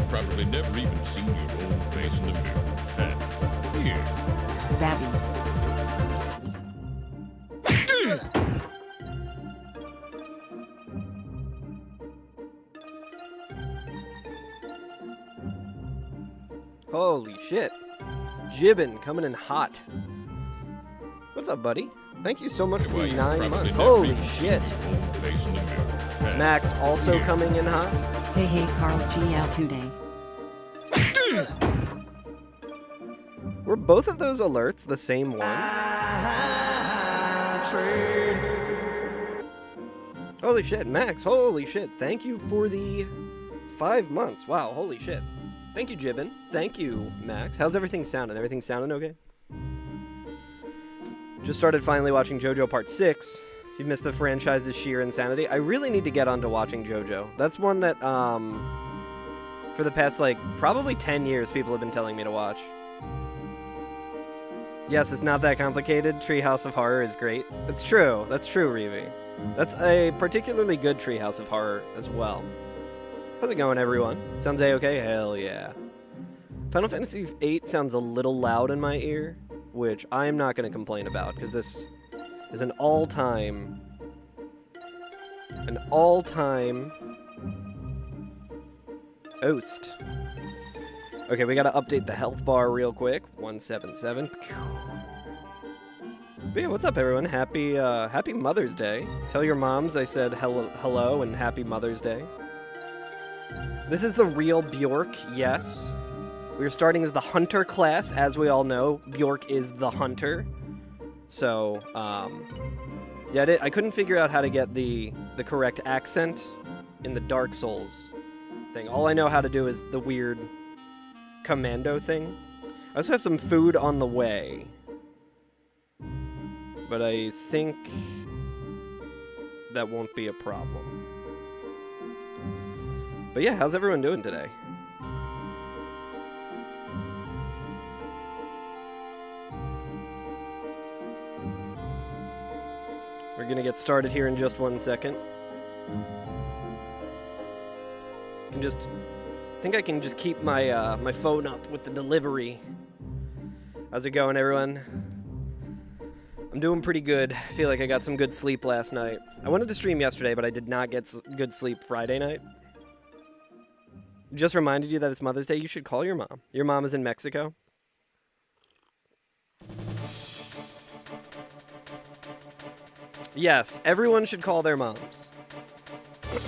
You've probably never even seen your own face in the mirror. And here. Babby. Holy shit. Jibbin coming in hot. What's up, buddy? Thank you so much for Well, the you've 9 probably months. never Holy even seen shit. your own face in the mirror. And Max also here. coming in hot. Hey Carl GL today. Were both of those alerts the same one? Holy shit, Max. Holy shit. Thank you for the 5 months. Wow, holy shit. Thank you, Jibbin. Thank you, Max. How's everything sounding? Everything sounding okay? Just started finally watching JoJo Part 6. If you've missed the franchise's sheer insanity, I really need to get onto watching JoJo. That's one that, for the past, like, probably 10 years, people have been telling me to watch. Yes, it's not that complicated. Treehouse of Horror is great. That's true. That's true, Reevy. That's a particularly good Treehouse of Horror as well. How's it going, everyone? Sounds A-okay? Hell yeah. Final Fantasy VIII sounds a little loud in my ear, which I'm not going to complain about, because this is an all-time oast. Okay, we got to update the health bar real quick. 177. But yeah, what's up, everyone? Happy Mother's Day. Tell your moms I said hello and happy Mother's Day. This is the real Bjork, yes. We're starting as the Hunter class, as we all know. Bjork is the Hunter. So, yeah, I couldn't figure out how to get the correct accent in the Dark Souls thing. All I know how to do is the weird commando thing. I also have some food on the way. But I think that won't be a problem. But yeah, how's everyone doing today? We're gonna get started here in just 1 second. I think I can just keep my my phone up with the delivery. How's it going, everyone? I'm doing pretty good. I feel like I got some good sleep last night. I wanted to stream yesterday, but I did not get good sleep Friday night. Just reminded you that it's Mother's Day. You should call your mom. Your mom is in Mexico. Yes, everyone should call their moms. I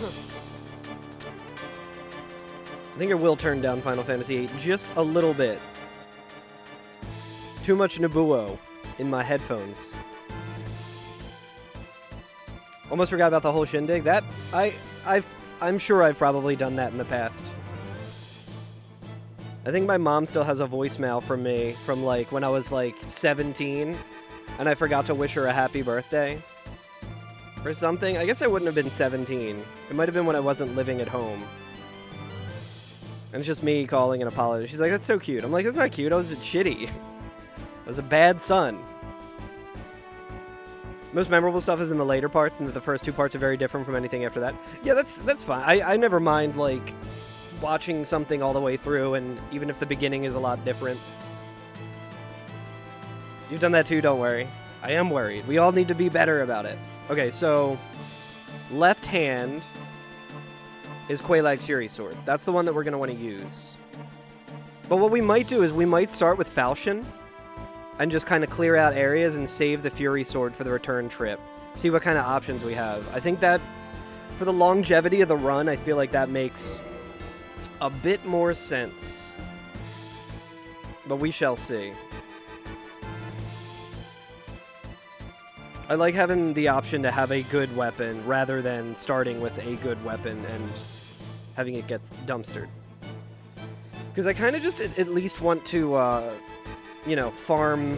think I will turn down Final Fantasy VIII just a little bit. Too much Nobuo in my headphones. Almost forgot about the whole shindig. That I'm sure I've probably done that in the past. I think my mom still has a voicemail from me from like when I was like 17 and I forgot to wish her a happy birthday or something. I guess I wouldn't have been 17. It might have been when I wasn't living at home. And it's just me calling and apologizing. She's like, that's so cute. I'm like, that's not cute. I was shitty. I was a bad son. Most memorable stuff is in the later parts, and the first 2 parts are very different from anything after that. Yeah, that's fine. I never mind, like, watching something all the way through, and even if the beginning is a lot different. You've done that too, don't worry. I am worried. We all need to be better about it. Okay, so left hand is Quaylag's Fury Sword. That's the one that we're going to want to use. But what we might do is we might start with Falchion and just kind of clear out areas and save the Fury Sword for the return trip. See what kind of options we have. I think that for the longevity of the run, I feel like that makes a bit more sense. But we shall see. I like having the option to have a good weapon rather than starting with a good weapon and having it get dumpstered. Because I kind of just at least want to, you know, farm,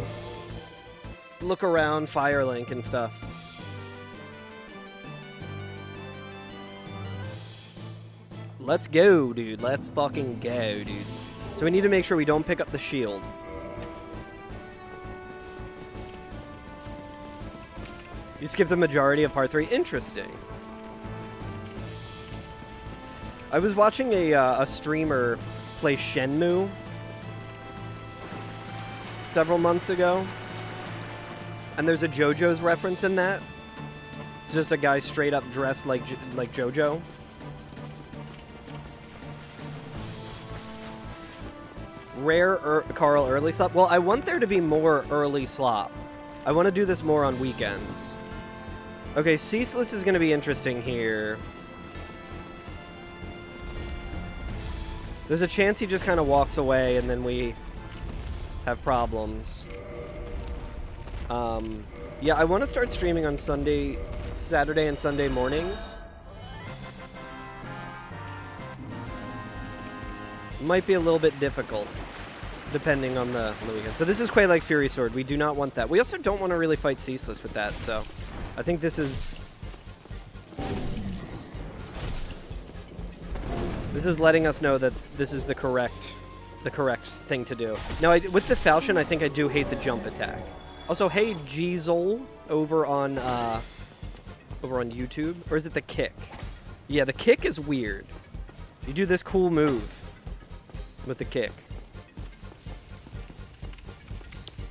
look around Firelink and stuff. Let's go, dude. Let's fucking go, dude. So we need to make sure we don't pick up the shield. You skip the majority of part 3. Interesting. I was watching a streamer play Shenmue several months ago, and there's a JoJo's reference in that. It's just a guy straight up dressed like JoJo. Rare Carl early slop. Well, I want there to be more early slop. I want to do this more on weekends. Okay, Ceaseless is going to be interesting here. There's a chance he just kind of walks away and then we have problems. Yeah, I want to start streaming on Saturday and Sunday mornings. Might be a little bit difficult, depending on the weekend. So this is Quelaag's Fury Sword. We do not want that. We also don't want to really fight Ceaseless with that, so I think this is... This is letting us know that this is the correct thing to do. Now, with the Falchion, I think I do hate the jump attack. Also, hey, Gzol over on YouTube. Or is it the kick? Yeah, the kick is weird. You do this cool move with the kick.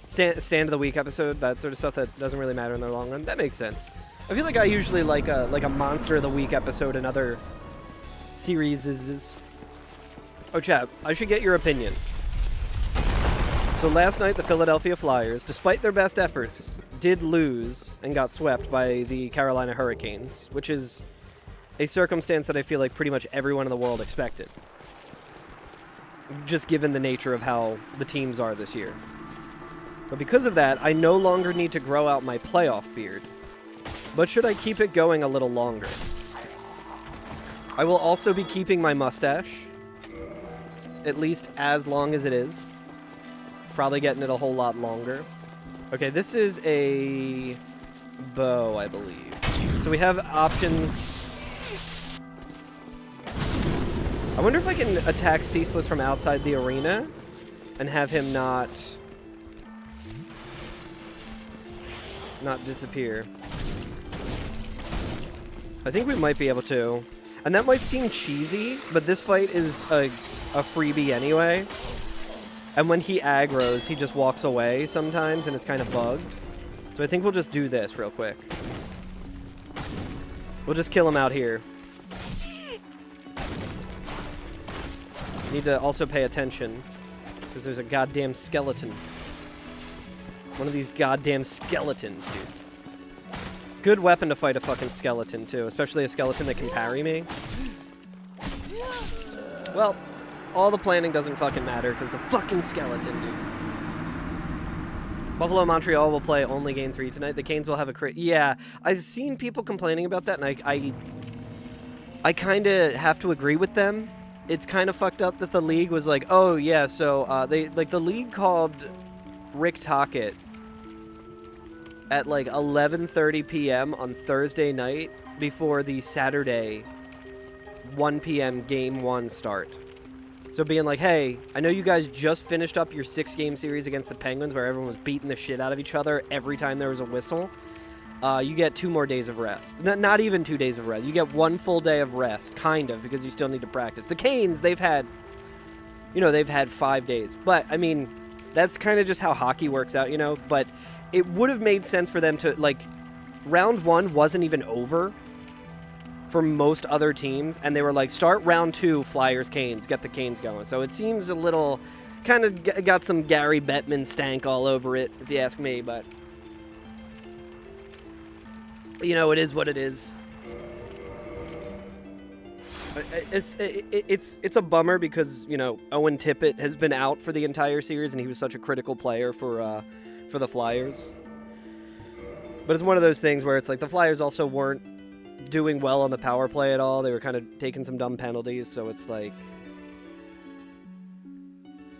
Stand of the week episode, that sort of stuff that doesn't really matter in the long run. That makes sense. I feel like I usually like a monster of the week episode in other series. Oh, chat, I should get your opinion. So last night, the Philadelphia Flyers, despite their best efforts, did lose and got swept by the Carolina Hurricanes, which is a circumstance that I feel like pretty much everyone in the world expected, just given the nature of how the teams are this year. But because of that, I no longer need to grow out my playoff beard. But should I keep it going a little longer? I will also be keeping my mustache, at least as long as it is. Probably getting it a whole lot longer. Okay, this is a bow, I believe. So we have options. I wonder if I can attack Ceaseless from outside the arena and have him not disappear. I think we might be able to. And that might seem cheesy, but this fight is a freebie anyway. And when he aggroes, he just walks away sometimes, and it's kind of bugged. So I think we'll just do this real quick. We'll just kill him out here. Need to also pay attention, because there's a goddamn skeleton. One of these goddamn skeletons, dude. Good weapon to fight a fucking skeleton, too. Especially a skeleton that can parry me. Well, all the planning doesn't fucking matter, because the fucking skeleton, dude. Buffalo Montreal will play only Game 3 tonight. The Canes will have a yeah, I've seen people complaining about that, and I kind of have to agree with them. It's kind of fucked up that the league was like, oh, yeah, so the league called Rick Tocchet at like 11:30 p.m. on Thursday night before the Saturday 1 p.m. Game 1 start. So being like, hey, I know you guys just finished up your 6-game series against the Penguins where everyone was beating the shit out of each other every time there was a whistle. You get 2 more days of rest. Not even 2 days of rest. You get 1 full day of rest, kind of, because you still need to practice. The Canes, they've had 5 days. But, I mean, that's kind of just how hockey works out, you know? But it would have made sense for them to, like, round 1 wasn't even over for most other teams, and they were like, start round 2, Flyers, Canes, get the Canes going. So it seems a little, kind of got some Gary Bettman stank all over it, if you ask me, but, you know, it is what it is. It's a bummer because, you know, Owen Tippett has been out for the entire series, and he was such a critical player for the Flyers. But it's one of those things where it's like the Flyers also weren't doing well on the power play at all. They were kind of taking some dumb penalties, so it's like...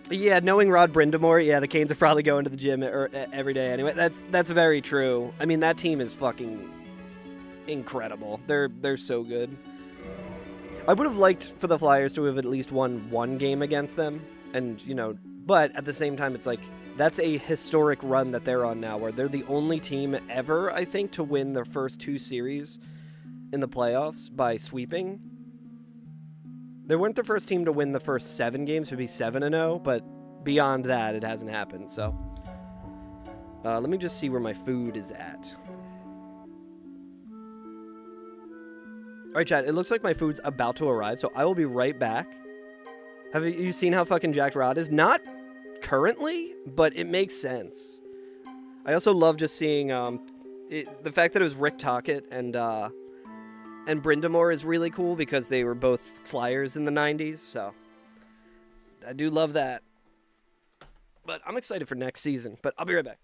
Yeah, knowing Rod Brindamore, yeah, the Canes are probably going to the gym every day anyway. That's very true. I mean, that team is fucking incredible. They're so good. I would have liked for the Flyers to have at least won 1 game against them, and, you know, but at the same time, it's like, that's a historic run that they're on now, where they're the only team ever, I think, to win their first 2 series in the playoffs by sweeping. They weren't the first team to win the first 7 games, to be 7-0, but beyond that, it hasn't happened, so. Let me just see where my food is at. Alright, chat, it looks like my food's about to arrive, so I will be right back. Have you seen how fucking jacked Rod is? Not currently, but it makes sense. I also love just seeing the fact that it was Rick Tocchet and Brindamore is really cool because they were both flyers in the 90s, so I do love that. But I'm excited for next season, but I'll be right back.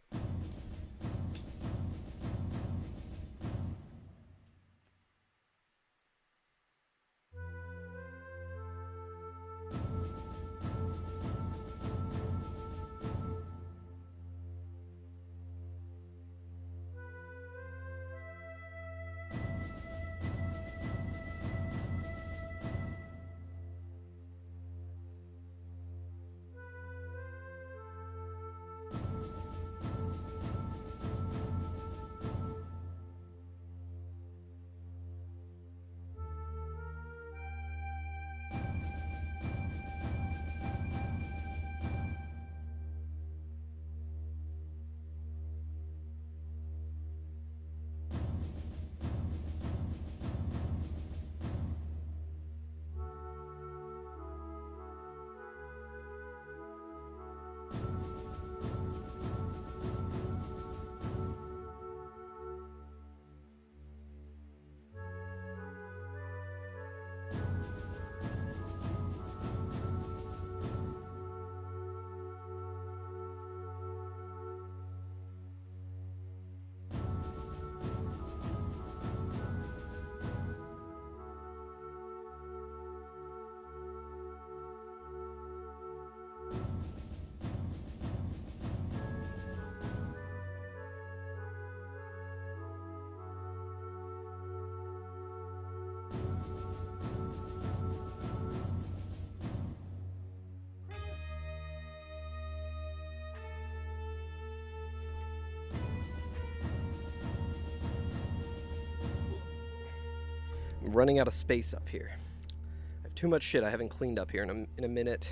I'm running out of space up here. I have too much shit I haven't cleaned up here in a minute.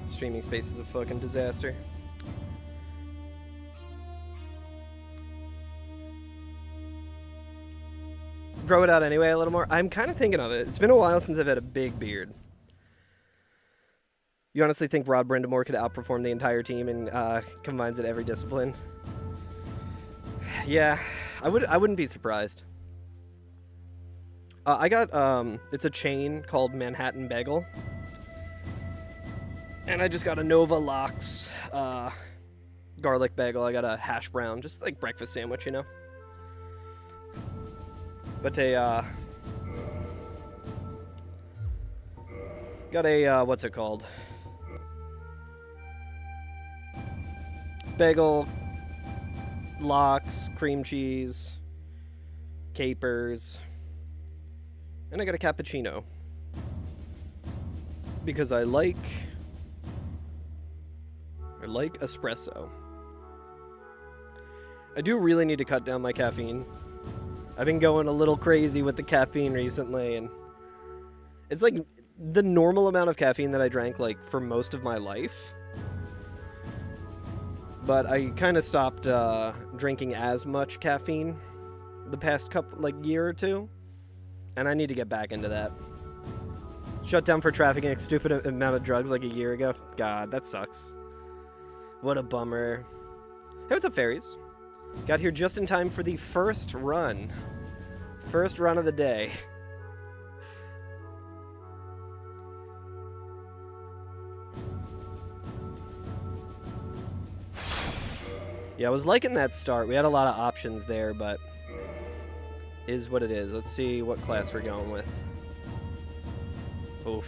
Streaming space is a fucking disaster. Grow it out anyway a little more. I'm kind of thinking of it. It's been a while since I've had a big beard. You honestly think Rod Brindamore could outperform the entire team and combines at every discipline? Yeah, I wouldn't be surprised. I got, it's a chain called Manhattan Bagel. And I just got a Nova Lox garlic bagel. I got a hash brown, just like breakfast sandwich, you know? But got a, what's it called? Bagel, lox, cream cheese, capers, and I got a cappuccino. Because I like espresso. I do really need to cut down my caffeine. I've been going a little crazy with the caffeine recently, and it's like the normal amount of caffeine that I drank like for most of my life. But I kind of stopped drinking as much caffeine the past year or two, and I need to get back into that. Shut down for trafficking a stupid amount of drugs like a year ago. God, that sucks. What a bummer. Hey, what's up, fairies? Got here just in time for the first run. First run of the day. Yeah, I was liking that start. We had a lot of options there, but is what it is. Let's see what class we're going with. Oof.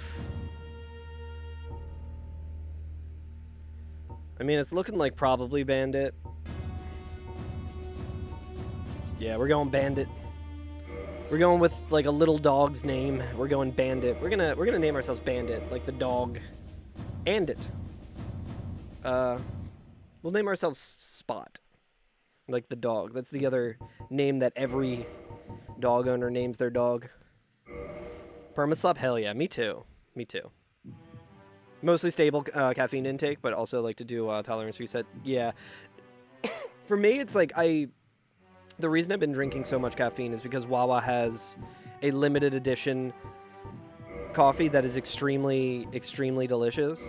I mean, it's looking like probably Bandit. Yeah, we're going Bandit. We're going with like a little dog's name. We're going Bandit. We're gonna name ourselves Bandit, like the dog. And it. We'll name ourselves Spot. Like the dog. That's the other name that every dog owner names their dog. Slop, hell yeah, me too. Me too. Mostly stable caffeine intake, but also like to do tolerance reset. Yeah. For me, it's like the reason I've been drinking so much caffeine is because Wawa has a limited edition coffee that is extremely, extremely delicious.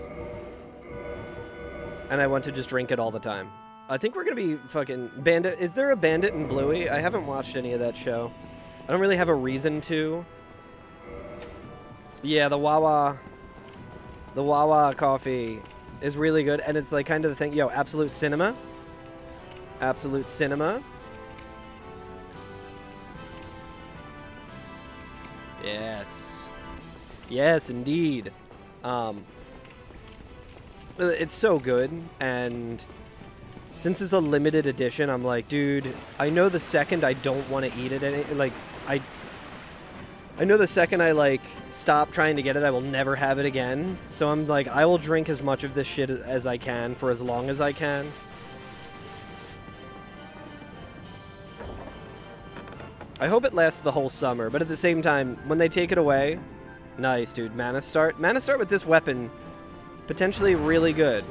And I want to just drink it all the time. I think we're going to be fucking... Bandit... Is there a Bandit in Bluey? I haven't watched any of that show. I don't really have a reason to. Yeah, the Wawa coffee is really good. And it's like kind of the thing... Yo, Absolute Cinema. Absolute Cinema. Yes. Yes, indeed. It's so good, and since it's a limited edition, I'm like, dude, I know the second I don't want to eat it, I know the second I, like, stop trying to get it, I will never have it again. So I'm like, I will drink as much of this shit as I can for as long as I can. I hope it lasts the whole summer, but at the same time, when they take it away... Nice, dude. Mana Start. Mana Start with this weapon, potentially really good.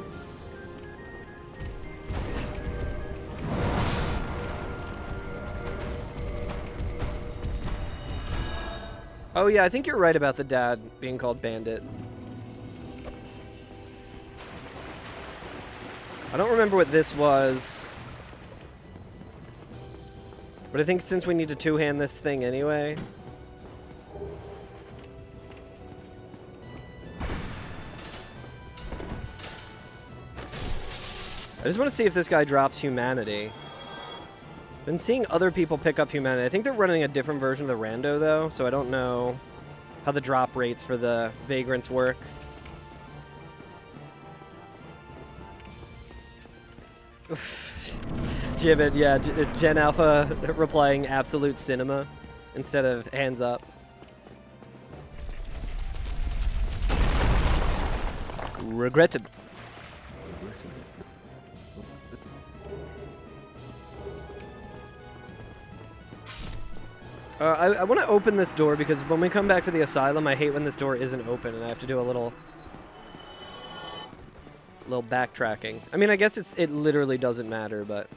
Oh yeah, I think you're right about the dad being called Bandit. I don't remember what this was. But I think since we need to two-hand this thing anyway... I just want to see if this guy drops humanity. Been seeing other people pick up humanity. I think they're running a different version of the rando, though, so I don't know how the drop rates for the vagrants work. Gibbet, yeah, Gen Alpha replying Absolute Cinema instead of Hands Up. Regretted. I want to open this door because when we come back to the asylum, I hate when this door isn't open and I have to do a little backtracking. I mean, I guess it literally doesn't matter, but...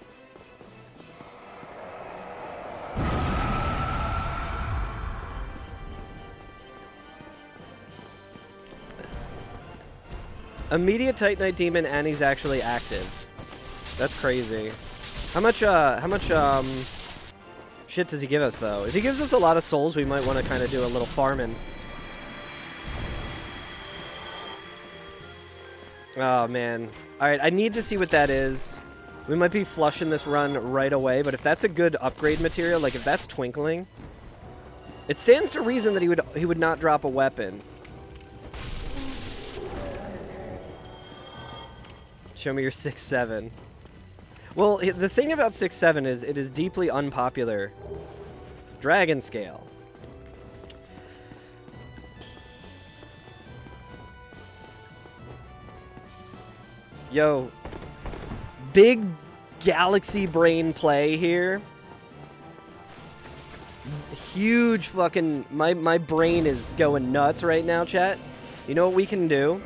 Immediate Titanite Demon, and he's actually active. That's crazy. How much shit does he give us, though? If he gives us a lot of souls, we might want to kind of do a little farming. Oh, man. Alright, I need to see what that is. We might be flushing this run right away, but if that's a good upgrade material, like if that's twinkling, it stands to reason that he would not drop a weapon. Show me your 6-7. Well, the thing about 6-7 is it is deeply unpopular. Dragon Scale. Yo. Big galaxy brain play here. Huge fucking... My brain is going nuts right now, chat. You know what we can do?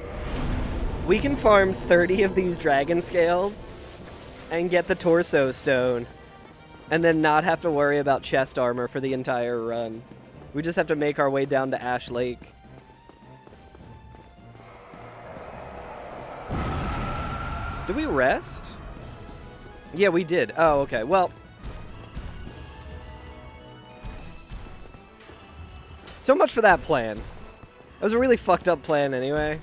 We can farm 30 of these dragon scales and get the torso stone, and then not have to worry about chest armor for the entire run. We just have to make our way down to Ash Lake. Did we rest? Yeah, we did. Oh, okay. Well, so much for that plan. That was a really fucked up plan anyway.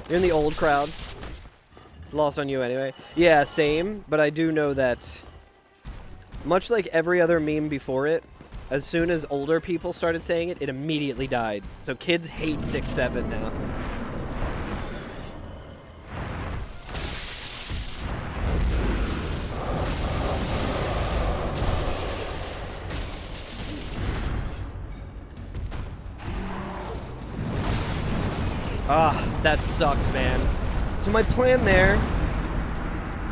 You're in the old crowd. Lost on you anyway. Yeah, same, but I do know that much like every other meme before it, as soon as older people started saying it, it immediately died. So kids hate 6-7 now. Ah, that sucks, man. So my plan there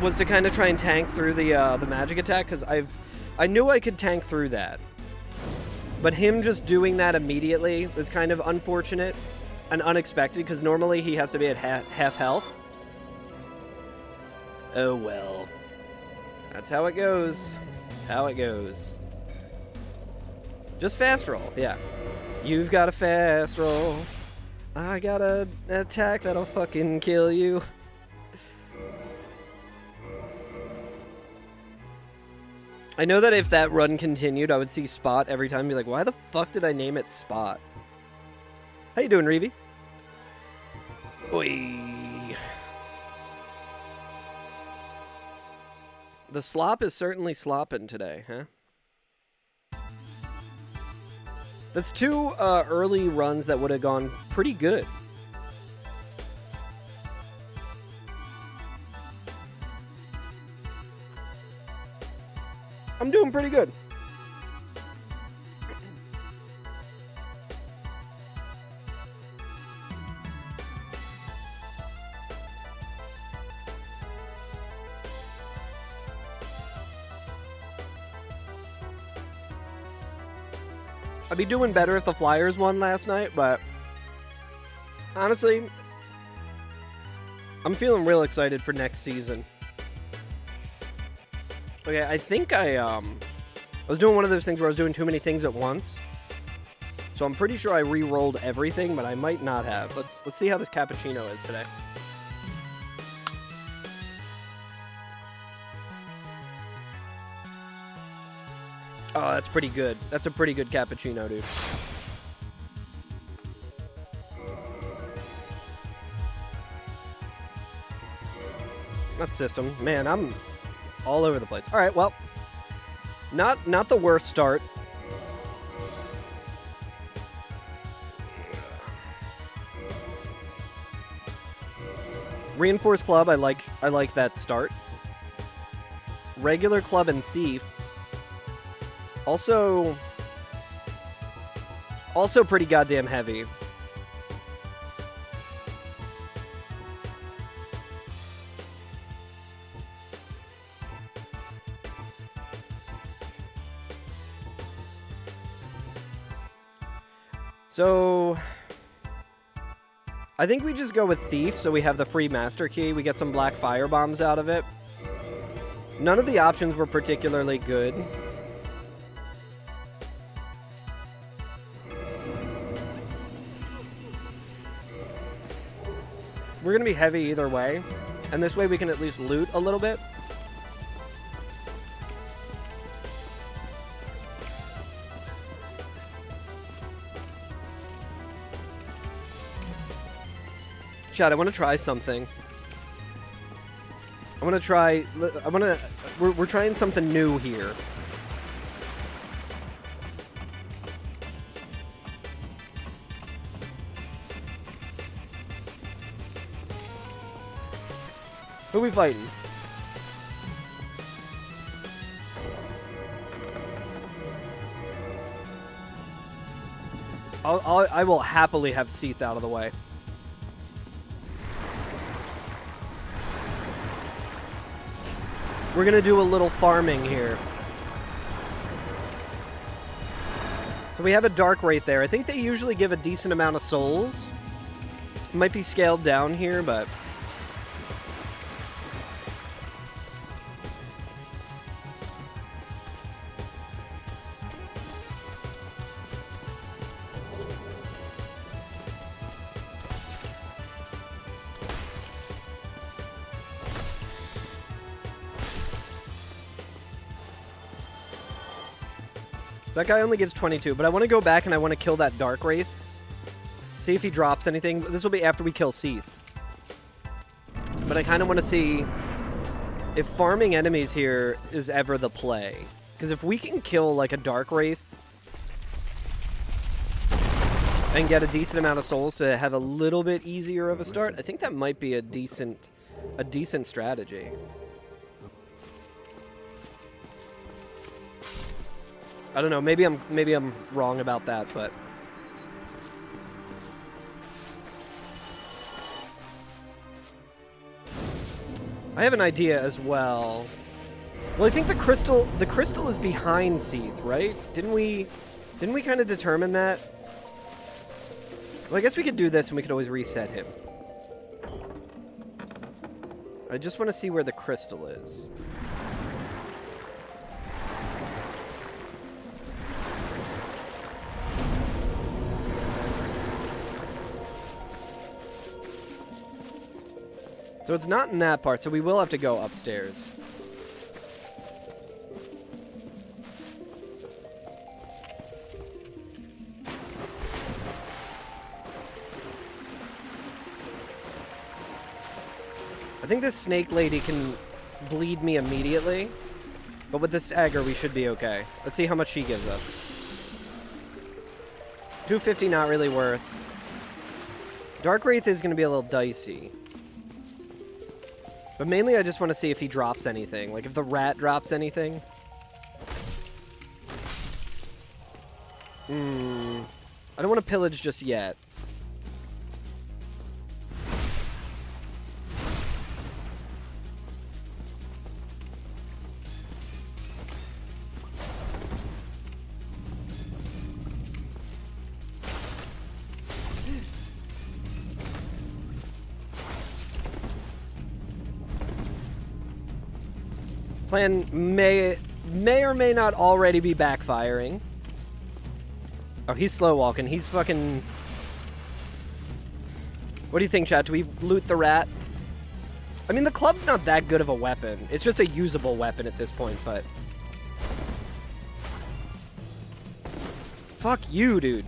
was to kind of try and tank through the magic attack, because I knew I could tank through that. But him just doing that immediately was kind of unfortunate and unexpected, because normally he has to be at half health. Oh well. That's how it goes. How it goes. Just fast roll, yeah. You've got a fast roll. I got an attack that'll fucking kill you. I know that if that run continued, I would see Spot every time and be like, why the fuck did I name it Spot? How you doing, Reevy? Oi. The slop is certainly slopping today, huh? That's two early runs that would have gone pretty good. I'm doing pretty good. I'd be doing better if the Flyers won last night, but honestly, I'm feeling real excited for next season. Okay, I think I was doing one of those things where I was doing too many things at once. So I'm pretty sure I re-rolled everything, but I might not have. Let's see how this cappuccino is today. Oh, that's pretty good. That's a pretty good cappuccino, dude. Not system. Man, I'm all over the place. All right, well, not the worst start. Reinforced club, I like that start. Regular club and thief. Also pretty goddamn heavy. So I think we just go with thief, so we have the free master key. We get some black fire bombs out of it. None of the options were particularly good. We're going to be heavy either way, and this way we can at least loot a little bit. Chad, I want to try something. We're trying something new here. Who are we fighting? I will happily have Seath out of the way. We're gonna do a little farming here. So we have a Dark Wraith there. I think they usually give a decent amount of souls. It might be scaled down here, but... That guy only gives 22, but I want to go back and I want to kill that Dark Wraith. See if he drops anything. This will be after we kill Seath. But I kind of want to see if farming enemies here is ever the play. Because if we can kill like a Dark Wraith and get a decent amount of souls to have a little bit easier of a start, I think that might be a decent strategy. I don't know. Maybe I'm wrong about that, but I have an idea as well. Well, I think the crystal is behind Seath, right? Didn't we kind of determine that? Well, I guess we could do this and we could always reset him. I just want to see where the crystal is. So it's not in that part, so we will have to go upstairs. I think this snake lady can bleed me immediately, but with this stagger we should be okay. Let's see how much she gives us. 250 not really worth. Dark Wraith is going to be a little dicey. But mainly I just want to see if he drops anything. Like if the rat drops anything. I don't want to pillage just yet. Plan may or may not already be backfiring. Oh, he's slow walking. He's fucking... What do you think, chat? Do we loot the rat? I mean, the club's not that good of a weapon. It's just a usable weapon at this point, but... Fuck you, dude.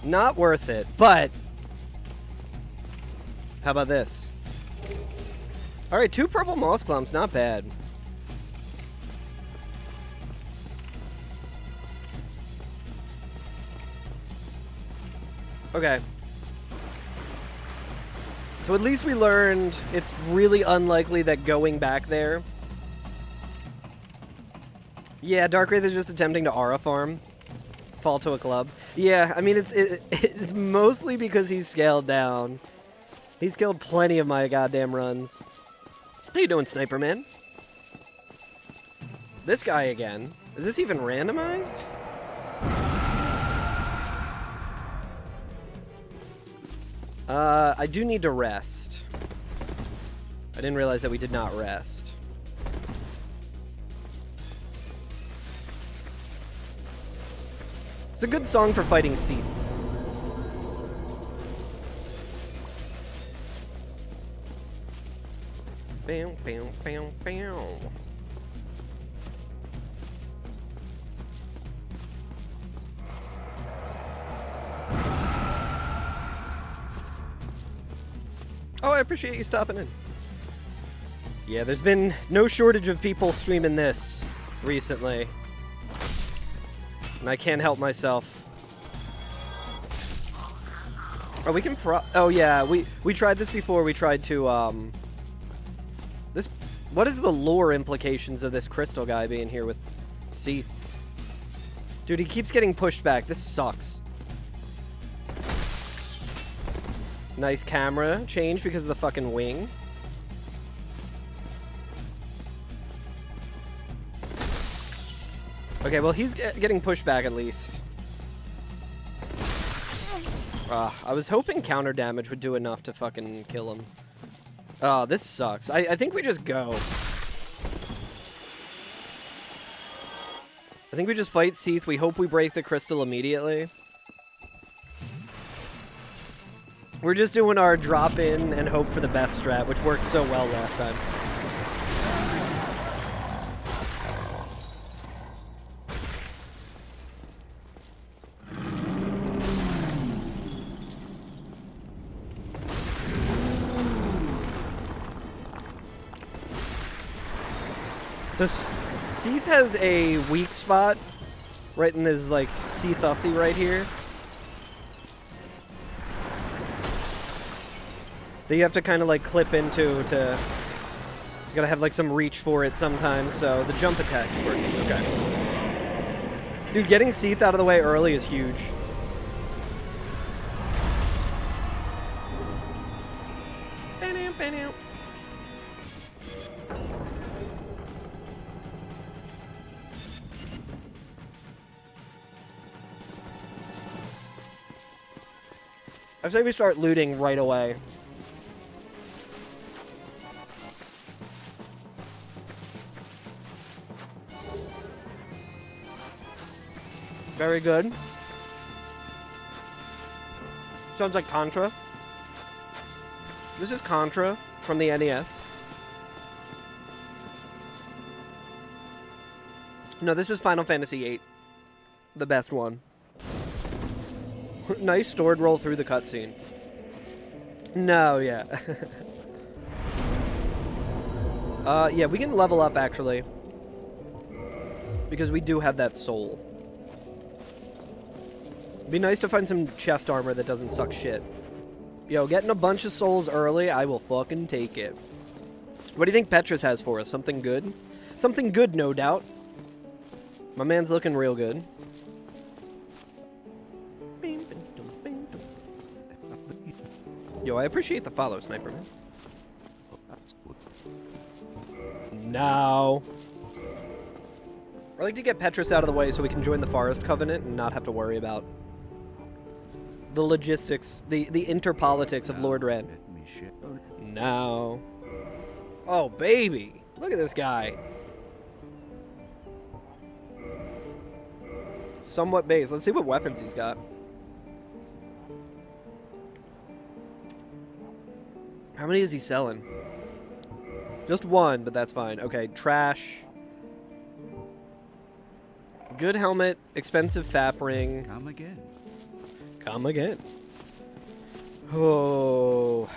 Not worth it, but... How about this? Alright, 2 purple moss clumps, not bad. Okay. So at least we learned it's really unlikely that going back there... Yeah, Dark Wraith is just attempting to aura farm. Fall to a club. Yeah, I mean, it's mostly because he's scaled down. He's killed plenty of my goddamn runs. How you doing, Sniper Man? This guy again. Is this even randomized? I do need to rest. I didn't realize that we did not rest. It's a good song for fighting Seath. Bam, bam, bam, bam. Oh, I appreciate you stopping in. Yeah, there's been no shortage of people streaming this recently. And I can't help myself. Oh, we can oh yeah, we tried this before. We tried to this, what is the lore implications of this crystal guy being here with Seath? Dude, he keeps getting pushed back. This sucks. Nice camera change because of the fucking wing. Okay, well, he's getting pushed back at least. I was hoping counter damage would do enough to fucking kill him. Oh, this sucks. I think we just go. I think we just fight Seath. We hope we break the crystal immediately. We're just doing our drop in and hope for the best strat, which worked so well last time. So Seath has a weak spot right in this, like, Seath-ussy right here. That you have to kind of, like, clip into to... You gotta have, like, some reach for it sometimes, so the jump attack is working. Okay. Dude, getting Seath out of the way early is huge. I say we start looting right away. Very good. Sounds like Contra. This is Contra from the NES. No, this is Final Fantasy VIII. The best one. Nice stored roll through the cutscene. No, yeah. Yeah, we can level up, actually. Because we do have that soul. Be nice to find some chest armor that doesn't suck shit. Yo, getting a bunch of souls early, I will fucking take it. What do you think Petrus has for us? Something good? Something good, no doubt. My man's looking real good. Yo, I appreciate the follow, Sniper Man. No. I like to get Petrus out of the way so we can join the Forest Covenant and not have to worry about the logistics, the interpolitics of Lord Ren. No. Oh, baby. Look at this guy. Somewhat base. Let's see what weapons he's got. How many is he selling? Just one, but that's fine. Okay, trash. Good helmet, expensive FAP ring. Come again. Come again. Oh.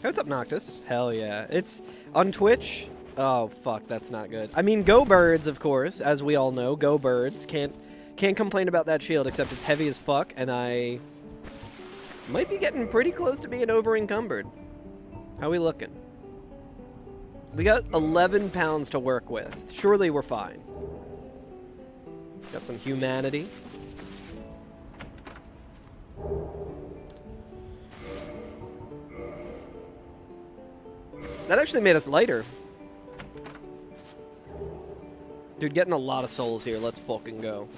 Hey, what's up, Noctis? Hell yeah. It's on Twitch. Oh, fuck, that's not good. I mean, Go Birds, of course, as we all know. Go Birds. Can't complain about that shield, except it's heavy as fuck, and I might be getting pretty close to being over-encumbered. How we looking? We got 11 pounds to work with. Surely we're fine. Got some humanity. That actually made us lighter. Dude, getting a lot of souls here. Let's fucking go.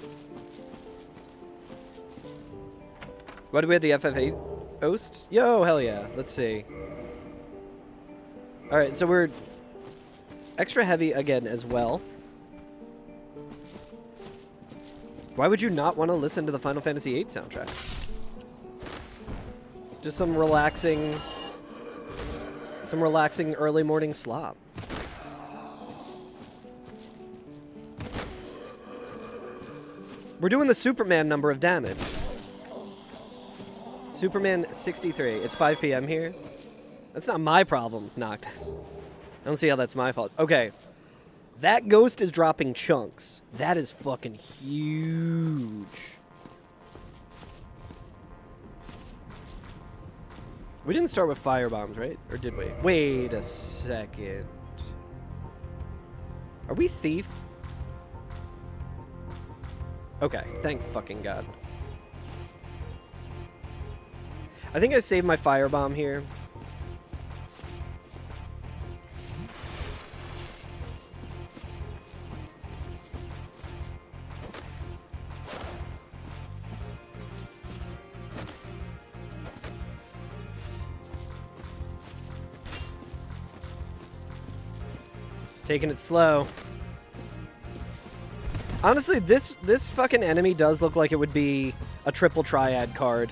Why do we have the FF8 host? Yo, hell yeah. Let's see. Alright, so we're extra heavy again as well. Why would you not want to listen to the Final Fantasy VIII soundtrack? Just some relaxing early morning slop. We're doing the Superman number of damage. Superman 63. It's 5 p.m. here. That's not my problem, Noctis. I don't see how that's my fault. Okay. That ghost is dropping chunks. That is fucking huge. We didn't start with firebombs, right? Or did we? Wait a second. Are we thief? Okay, thank fucking God. I think I saved my firebomb here. Just taking it slow. Honestly, this fucking enemy does look like it would be a triple triad card.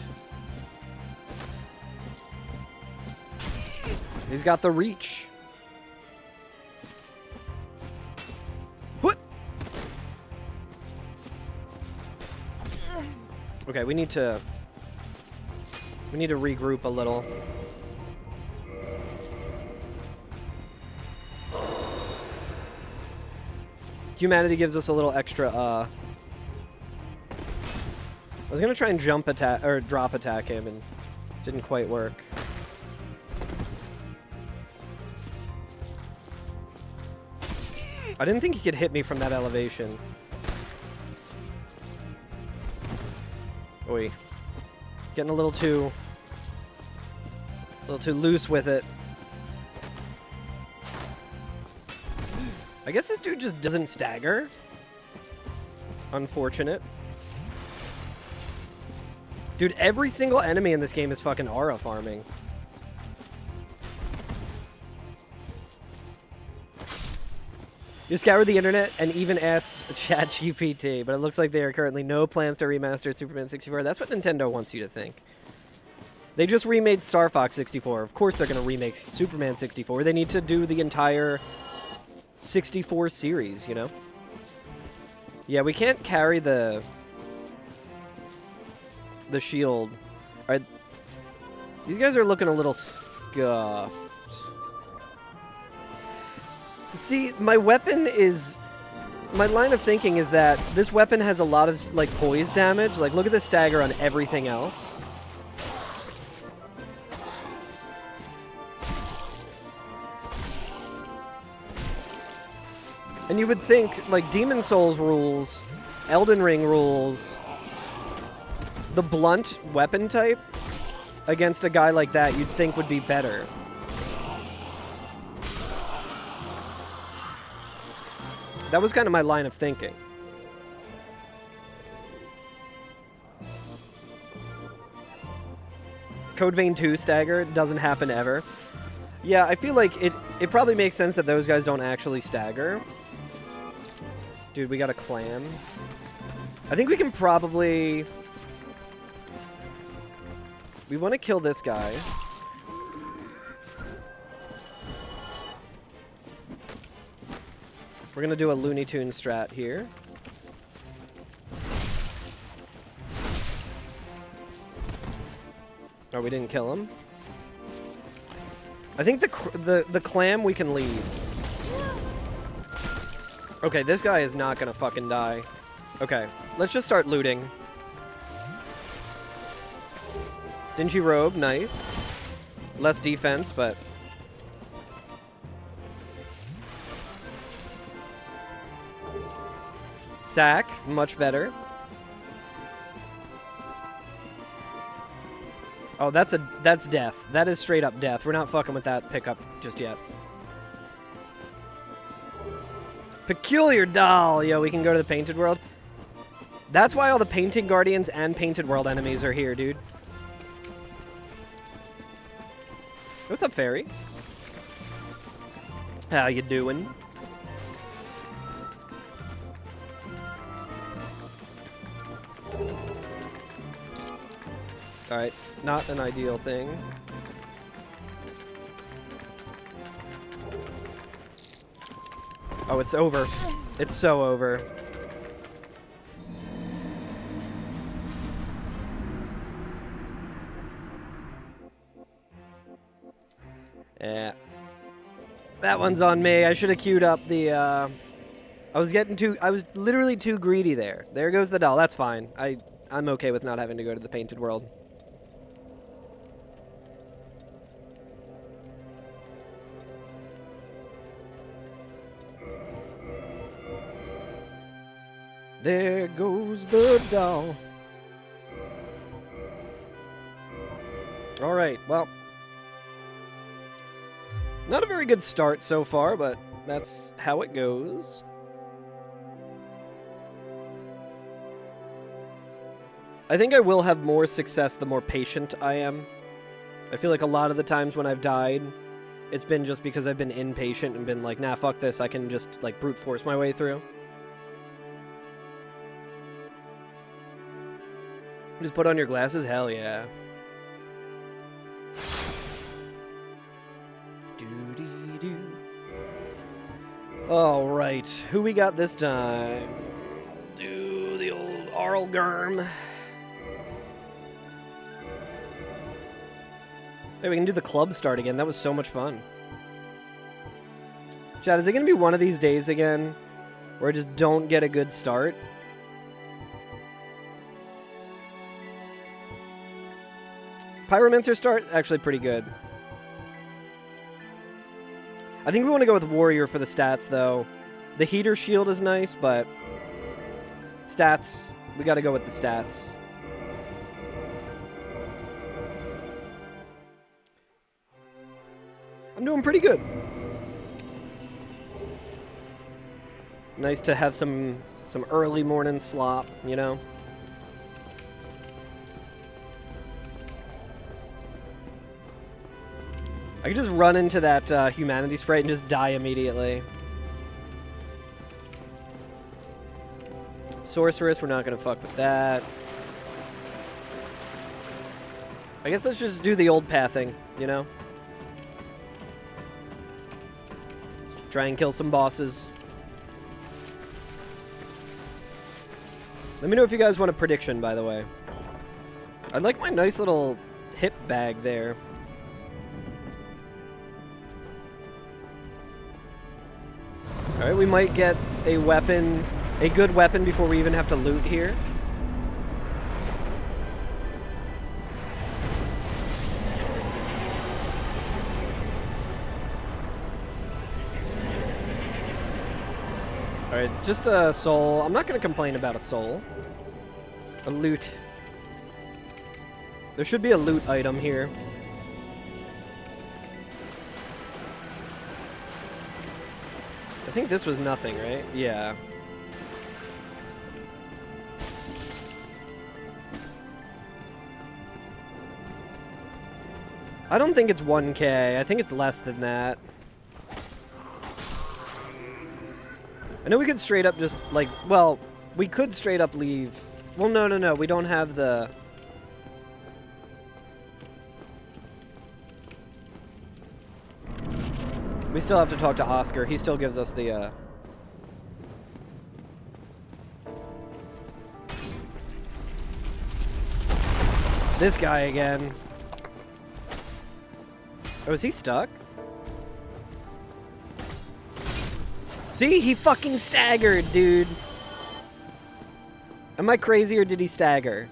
He's got the reach. What? Okay, we need to regroup a little. Humanity gives us a little extra, I was gonna try and jump attack, or drop attack him, and didn't quite work. I didn't think he could hit me from that elevation. Oi. Getting a little too little too loose with it. I guess this dude just doesn't stagger. Unfortunate. Dude, every single enemy in this game is fucking aura farming. You scoured the internet and even asked ChatGPT, but it looks like there are currently no plans to remaster Superman 64. That's what Nintendo wants you to think. They just remade Star Fox 64. Of course they're going to remake Superman 64. They need to do the entire 64 series, you know? Yeah, we can't carry the shield. All right. These guys are looking a little scuffed. See, my weapon is... My line of thinking is that this weapon has a lot of, like, poise damage. Like, look at the stagger on everything else. And you would think, like, Demon Souls rules, Elden Ring rules, the blunt weapon type against a guy like that you'd think would be better. That was kind of my line of thinking. Code Vein 2 stagger doesn't happen ever. Yeah, I feel like it probably makes sense that those guys don't actually stagger. Dude, we got a clam. I think we can probably... We want to kill this guy. We're going to do a Looney Tunes strat here. Oh, we didn't kill him. I think the clam we can leave. Okay, this guy is not going to fucking die. Okay, let's just start looting. Dingy robe, nice. Less defense, but... Sack, much better. Oh, that's death. That is straight up death. We're not fucking with that pickup just yet. Peculiar doll! Yo, we can go to the Painted World. That's why all the Painted Guardians and Painted World enemies are here, dude. What's up, Fairy? How you doing? Alright, not an ideal thing. Oh, it's over. It's so over. Yeah. That one's on me. I should have queued up the, I was literally too greedy there. There goes the doll. That's fine. I'm okay with not having to go to the Painted World. There goes the doll. Alright, well. Not a very good start so far, but that's how it goes. I think I will have more success the more patient I am. I feel like a lot of the times when I've died, it's been just because I've been impatient and been like, nah, fuck this, I can just, like, brute force my way through. Just put on your glasses? Hell yeah. Doo-dee-doo. Alright, who we got this time? Do the old Arl Gurm. Hey, we can do the club start again. That was so much fun. Chad, is it going to be one of these days again where I just don't get a good start? Pyromancer start, actually pretty good. I think we want to go with Warrior for the stats, though. The Heater Shield is nice, but stats, we got to go with the stats. I'm doing pretty good. Nice to have some early morning slop, you know? I could just run into that humanity sprite and just die immediately. Sorceress, we're not going to fuck with that. I guess let's just do the old pathing, you know? Try and kill some bosses. Let me know if you guys want a prediction, by the way. I like my nice little hip bag there. Alright, we might get a weapon, a good weapon before we even have to loot here. Alright, just a soul. I'm not going to complain about a soul. A loot. There should be a loot item here. I think this was nothing, right? Yeah. I don't think it's 1K. I think it's less than that. I know we could straight up just, like, well, we could straight up leave. Well, no. We don't have the... We still have to talk to Oscar. He still gives us the, This guy again. Oh, is he stuck? See? He fucking staggered, dude. Am I crazy or did he stagger?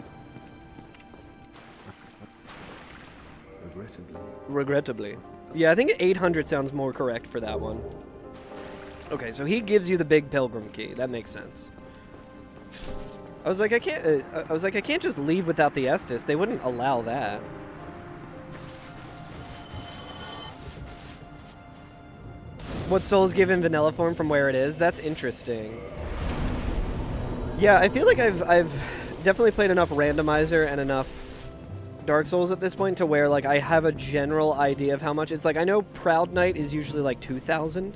Regrettably. Yeah, I think 800 sounds more correct for that one. Okay, so he gives you the big pilgrim key. That makes sense. I was like, I can't just leave without the Estus. They wouldn't allow that. What soul's given vanilla form from where it is? That's interesting. Yeah, I feel like I've definitely played enough Randomizer and enough Dark Souls at this point to where, like, I have a general idea of how much. It's like, I know Proud Knight is usually like 2,000.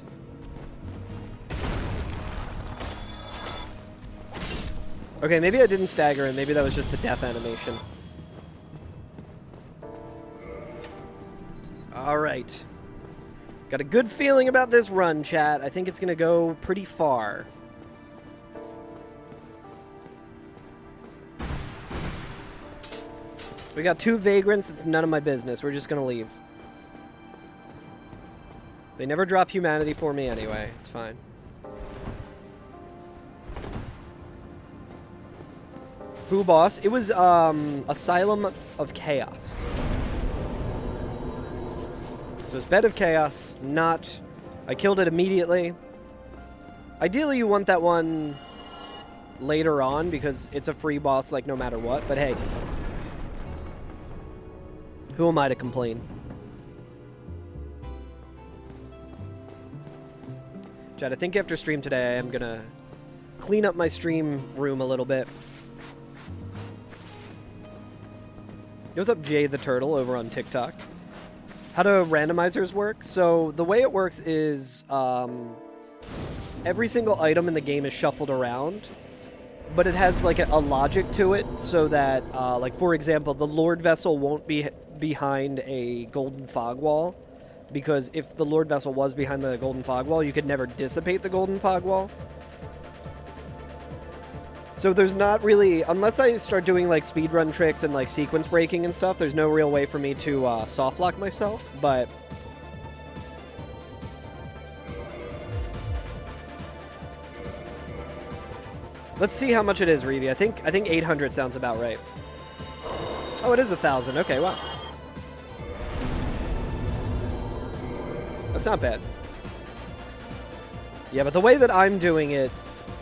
Okay, maybe I didn't stagger and maybe that was just the death animation. Alright. Got a good feeling about this run, chat. I think it's gonna go pretty far. We got 2 vagrants. That's none of my business. We're just gonna leave. They never drop humanity for me anyway. It's fine. Who boss? It was Asylum of Chaos. So it's Bed of Chaos, not... I killed it immediately. Ideally, you want that one later on because it's a free boss, like, no matter what. But hey, who am I to complain? Chad, I think after stream today, I'm gonna clean up my stream room a little bit. What's up, Jay the Turtle, over on TikTok? How do randomizers work? So the way it works is every single item in the game is shuffled around, but it has like a logic to it so that, like, for example, the Lord Vessel won't be behind a golden fog wall, because if the Lord Vessel was behind the golden fog wall, you could never dissipate the golden fog wall. So there's not really, unless I start doing like speedrun tricks and like sequence breaking and stuff, there's no real way for me to soft lock myself, but let's see how much it is, Reevy. I think 800 sounds about right. Oh, it is 1,000. Okay, wow. That's not bad. Yeah, but the way that I'm doing it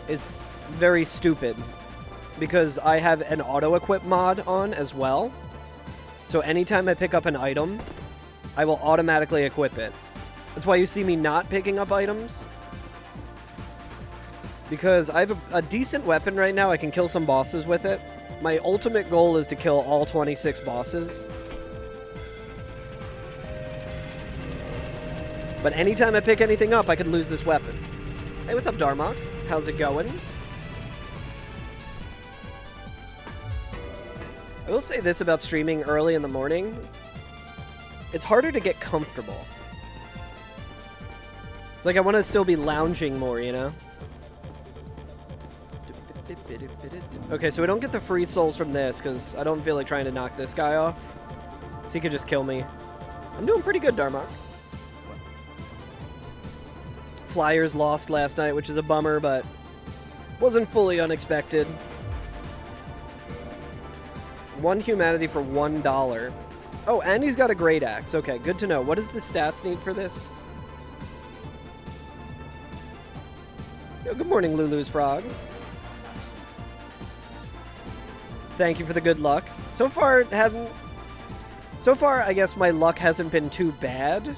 is very stupid because I have an auto-equip mod on as well. So anytime I pick up an item, I will automatically equip it. That's why you see me not picking up items. Because I have a decent weapon right now. I can kill some bosses with it. My ultimate goal is to kill all 26 bosses. But anytime I pick anything up, I could lose this weapon. Hey, what's up, Darmok? How's it going? I will say this about streaming early in the morning. It's harder to get comfortable. It's like I want to still be lounging more, you know? Okay, so we don't get the free souls from this, because I don't feel like trying to knock this guy off. So he could just kill me. I'm doing pretty good, Darmok. Flyers lost last night, which is a bummer, but wasn't fully unexpected. 1 humanity for $1. Oh, and he's got a great axe. Okay, good to know. What does the stats need for this? Yo, good morning, Lulu's Frog. Thank you for the good luck. So far, I guess my luck hasn't been too bad.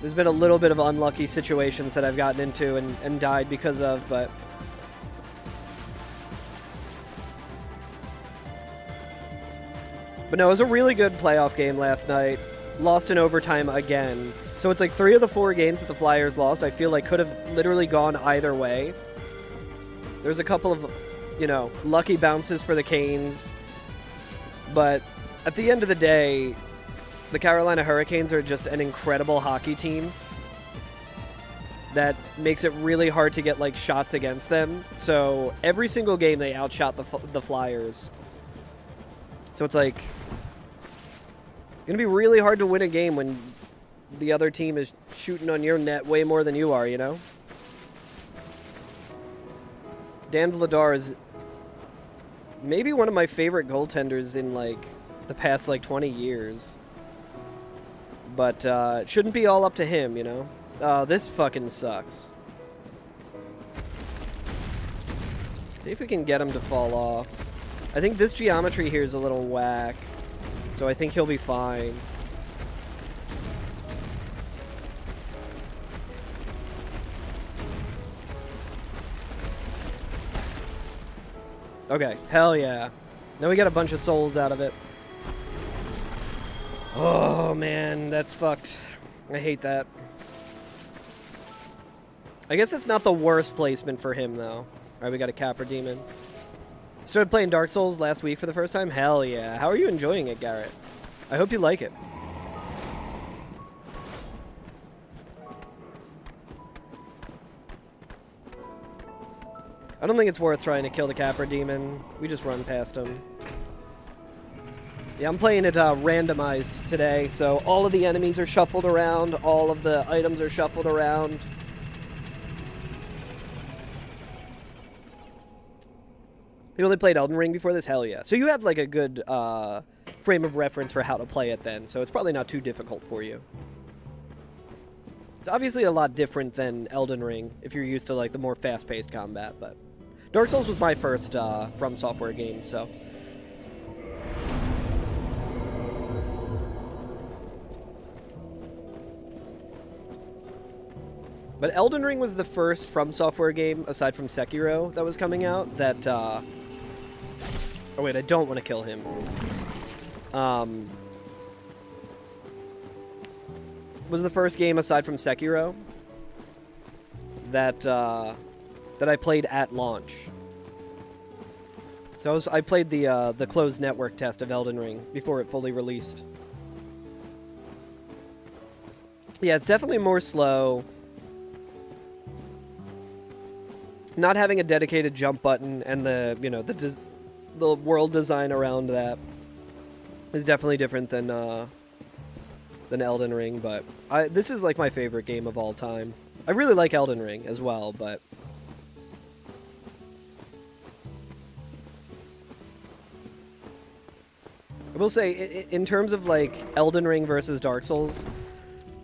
There's been a little bit of unlucky situations that I've gotten into and died because of, but... But no, it was a really good playoff game last night. Lost in overtime again. So it's like 3 of the 4 games that the Flyers lost, I feel like could have literally gone either way. There's a couple of, you know, lucky bounces for the Canes. But at the end of the day, the Carolina Hurricanes are just an incredible hockey team that makes it really hard to get, like, shots against them. So every single game they outshot the Flyers. So it's like going to be really hard to win a game when the other team is shooting on your net way more than you are, you know? Dan Vladar is maybe one of my favorite goaltenders in, like, the past, like, 20 years. But it shouldn't be all up to him, you know? This fucking sucks. See if we can get him to fall off. I think this geometry here is a little whack. So I think he'll be fine. Okay, hell yeah. Now we got a bunch of souls out of it. Oh man, that's fucked. I hate that. I guess it's not the worst placement for him though. Alright, we got a Capra Demon. Started playing Dark Souls last week for the first time? Hell yeah. How are you enjoying it, Garrett? I hope you like it. I don't think it's worth trying to kill the Capra Demon. We just run past him. Yeah, I'm playing it randomized today, so all of the enemies are shuffled around, all of the items are shuffled around. You only played Elden Ring before this? Hell yeah. So you have like a good frame of reference for how to play it then, so it's probably not too difficult for you. It's obviously a lot different than Elden Ring if you're used to like the more fast-paced combat, but Dark Souls was my first From Software game, so... But Elden Ring was the first From Software game, aside from Sekiro, that was coming out, that, Oh wait, I don't want to kill him. Was the first game, aside from Sekiro, that, that I played at launch. So I played the closed network test of Elden Ring before it fully released. Yeah, it's definitely more slow. Not having a dedicated jump button and the, you know, the world design around that is definitely different than Elden Ring, but this is like my favorite game of all time. I really like Elden Ring as well, but I will say, in terms of like Elden Ring versus Dark Souls,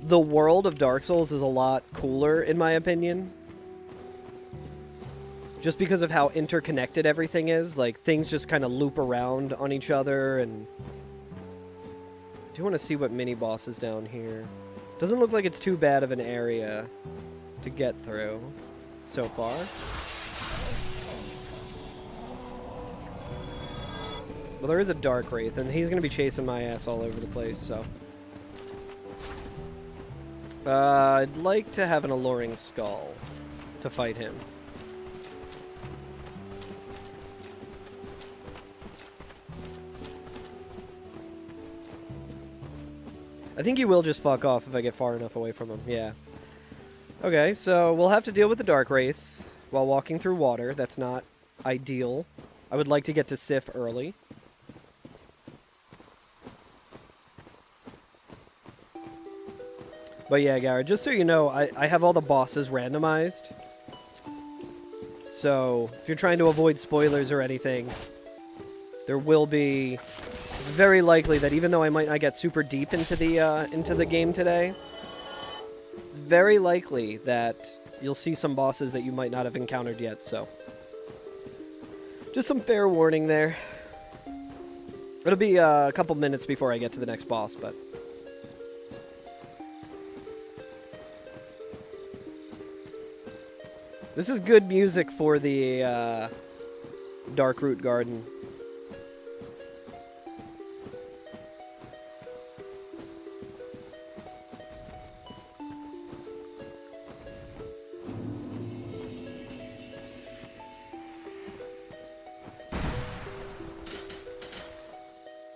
the world of Dark Souls is a lot cooler in my opinion. Just because of how interconnected everything is, like things just kind of loop around on each other, and do want to see what mini boss is down here. Doesn't look like it's too bad of an area to get through so far. Well, there is a Dark Wraith, and he's going to be chasing my ass all over the place, so... I'd like to have an Alluring Skull to fight him. I think he will just fuck off if I get far enough away from him, yeah. Okay, so we'll have to deal with the Dark Wraith while walking through water. That's not ideal. I would like to get to Sif early. But yeah, Garrett, just so you know, I have all the bosses randomized. So, if you're trying to avoid spoilers or anything, there will be very likely that even though I might not get super deep into the game today, it's very likely that you'll see some bosses that you might not have encountered yet, so. Just some fair warning there. It'll be a couple minutes before I get to the next boss, but... This is good music for the Darkroot Garden.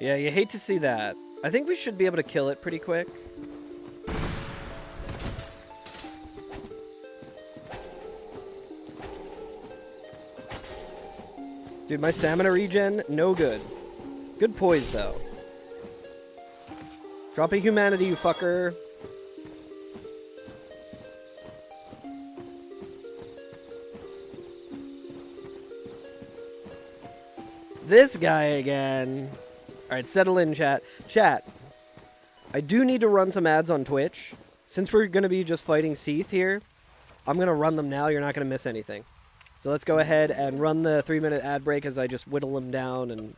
Yeah, you hate to see that. I think we should be able to kill it pretty quick. Dude, my stamina regen, no good. Good poise, though. Drop a humanity, you fucker. This guy again. Alright, settle in, chat. Chat, I do need to run some ads on Twitch. Since we're going to be just fighting Seath here, I'm going to run them now. You're not going to miss anything. So let's go ahead and run the 3-minute ad break as I just whittle them down, and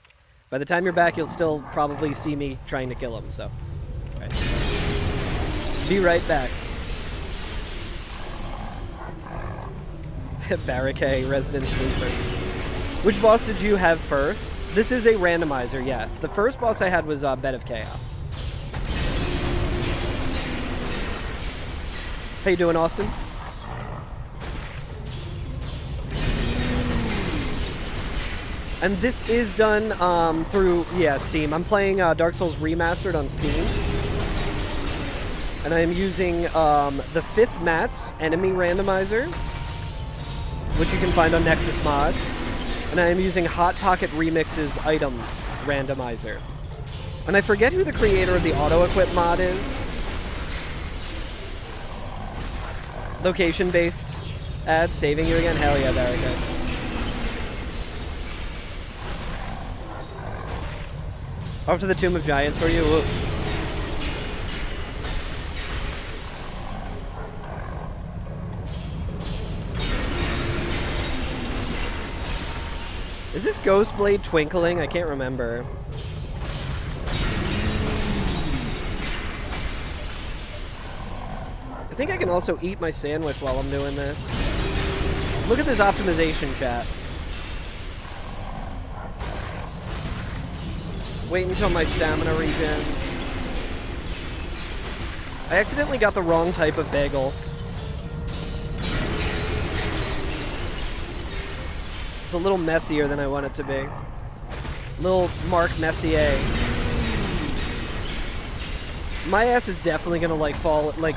by the time you're back, you'll still probably see me trying to kill him, so. All right. Be right back. Barricade, Resident Sleeper. Which boss did you have first? This is a randomizer, yes. The first boss I had was Bed of Chaos. How you doing, Austin? And this is done through, yeah, Steam. I'm playing Dark Souls Remastered on Steam. And I'm using the 5th Mats Enemy Randomizer, which you can find on Nexus Mods. And I am using Hot Pocket Remix's Item Randomizer. And I forget who the creator of the Auto-Equip mod is. Location-based ad, saving you again? Hell yeah, Barricade. Off to the Tomb of Giants for you. Whoa. Is this Ghost Blade twinkling? I can't remember. I think I can also eat my sandwich while I'm doing this. Look at this optimization, chat. Wait until my stamina regens. I accidentally got the wrong type of bagel. It's a little messier than I want it to be. Little Mark Messier. My ass is definitely gonna like fall, like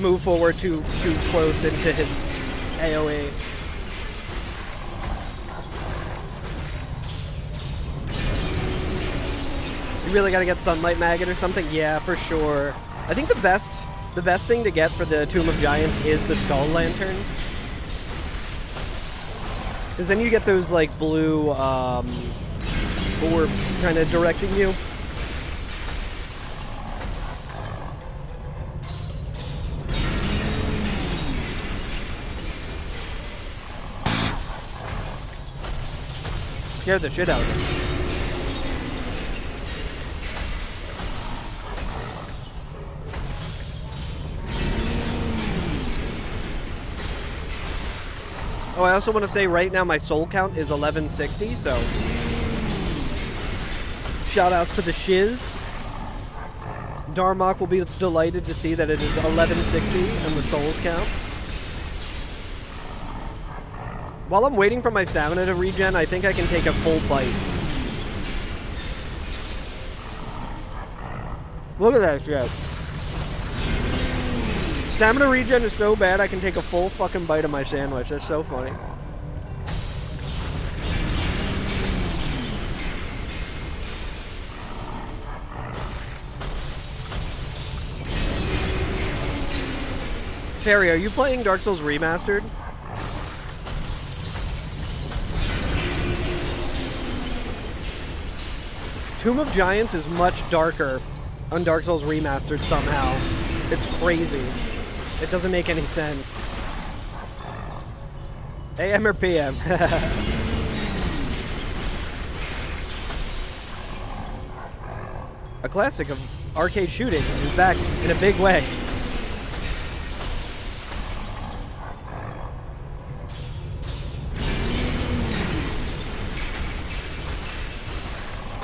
move forward too close into his AoE. You really gotta get Sunlight Maggot or something? Yeah, for sure. I think the best thing to get for the Tomb of Giants is the Skull Lantern. Because then you get those, like, blue, orbs kind of directing you. Scared the shit out of me. Oh, I also want to say right now my soul count is 1160, so shout outs to the shiz. Darmok will be delighted to see that it is 1160 and the souls count. While I'm waiting for my stamina to regen, I think I can take a full bite. Look at that shit. Stamina regen is so bad I can take a full fucking bite of my sandwich. That's so funny. Fairy, are you playing Dark Souls Remastered? Tomb of Giants is much darker on Dark Souls Remastered somehow. It's crazy. It doesn't make any sense. AM or PM? A classic of arcade shooting is back in a big way.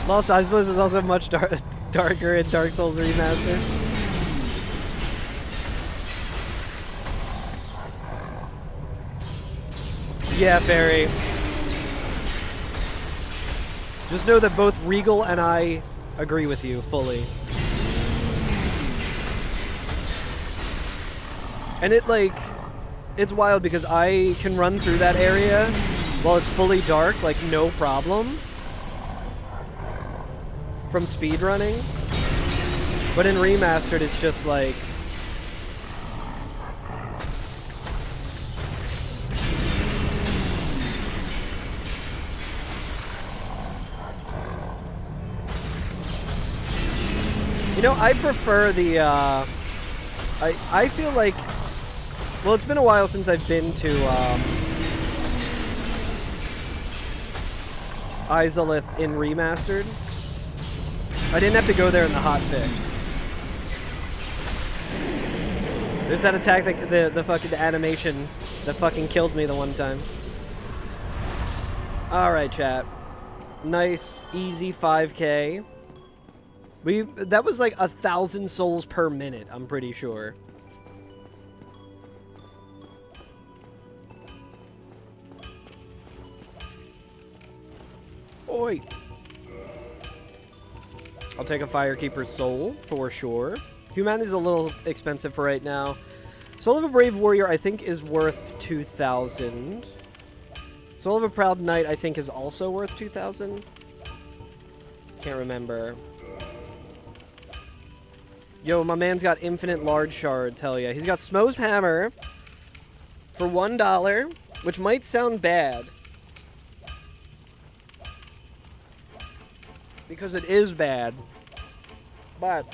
Los Angeles is also much darker in Dark Souls Remastered. Yeah, Fairy. Just know that both Regal and I agree with you fully. And it's wild because I can run through that area while it's fully dark, like no problem. From speedrunning. But in Remastered, it's just like... You know, I prefer the, I feel like... Well, it's been a while since I've been to, Izalith in Remastered. I didn't have to go there in the hotfix. There's that attack, the fucking animation that fucking killed me the one time. Alright, chat. Nice, easy 5K. That was like 1,000 souls per minute, I'm pretty sure. Oi. I'll take a Firekeeper's Soul, for sure. Humanity's a little expensive for right now. Soul of a Brave Warrior, I think, is worth 2,000. Soul of a Proud Knight, I think, is also worth 2,000. Can't remember. Yo, my man's got infinite large shards, hell yeah. He's got Smo's Hammer for $1, which might sound bad. Because it is bad. But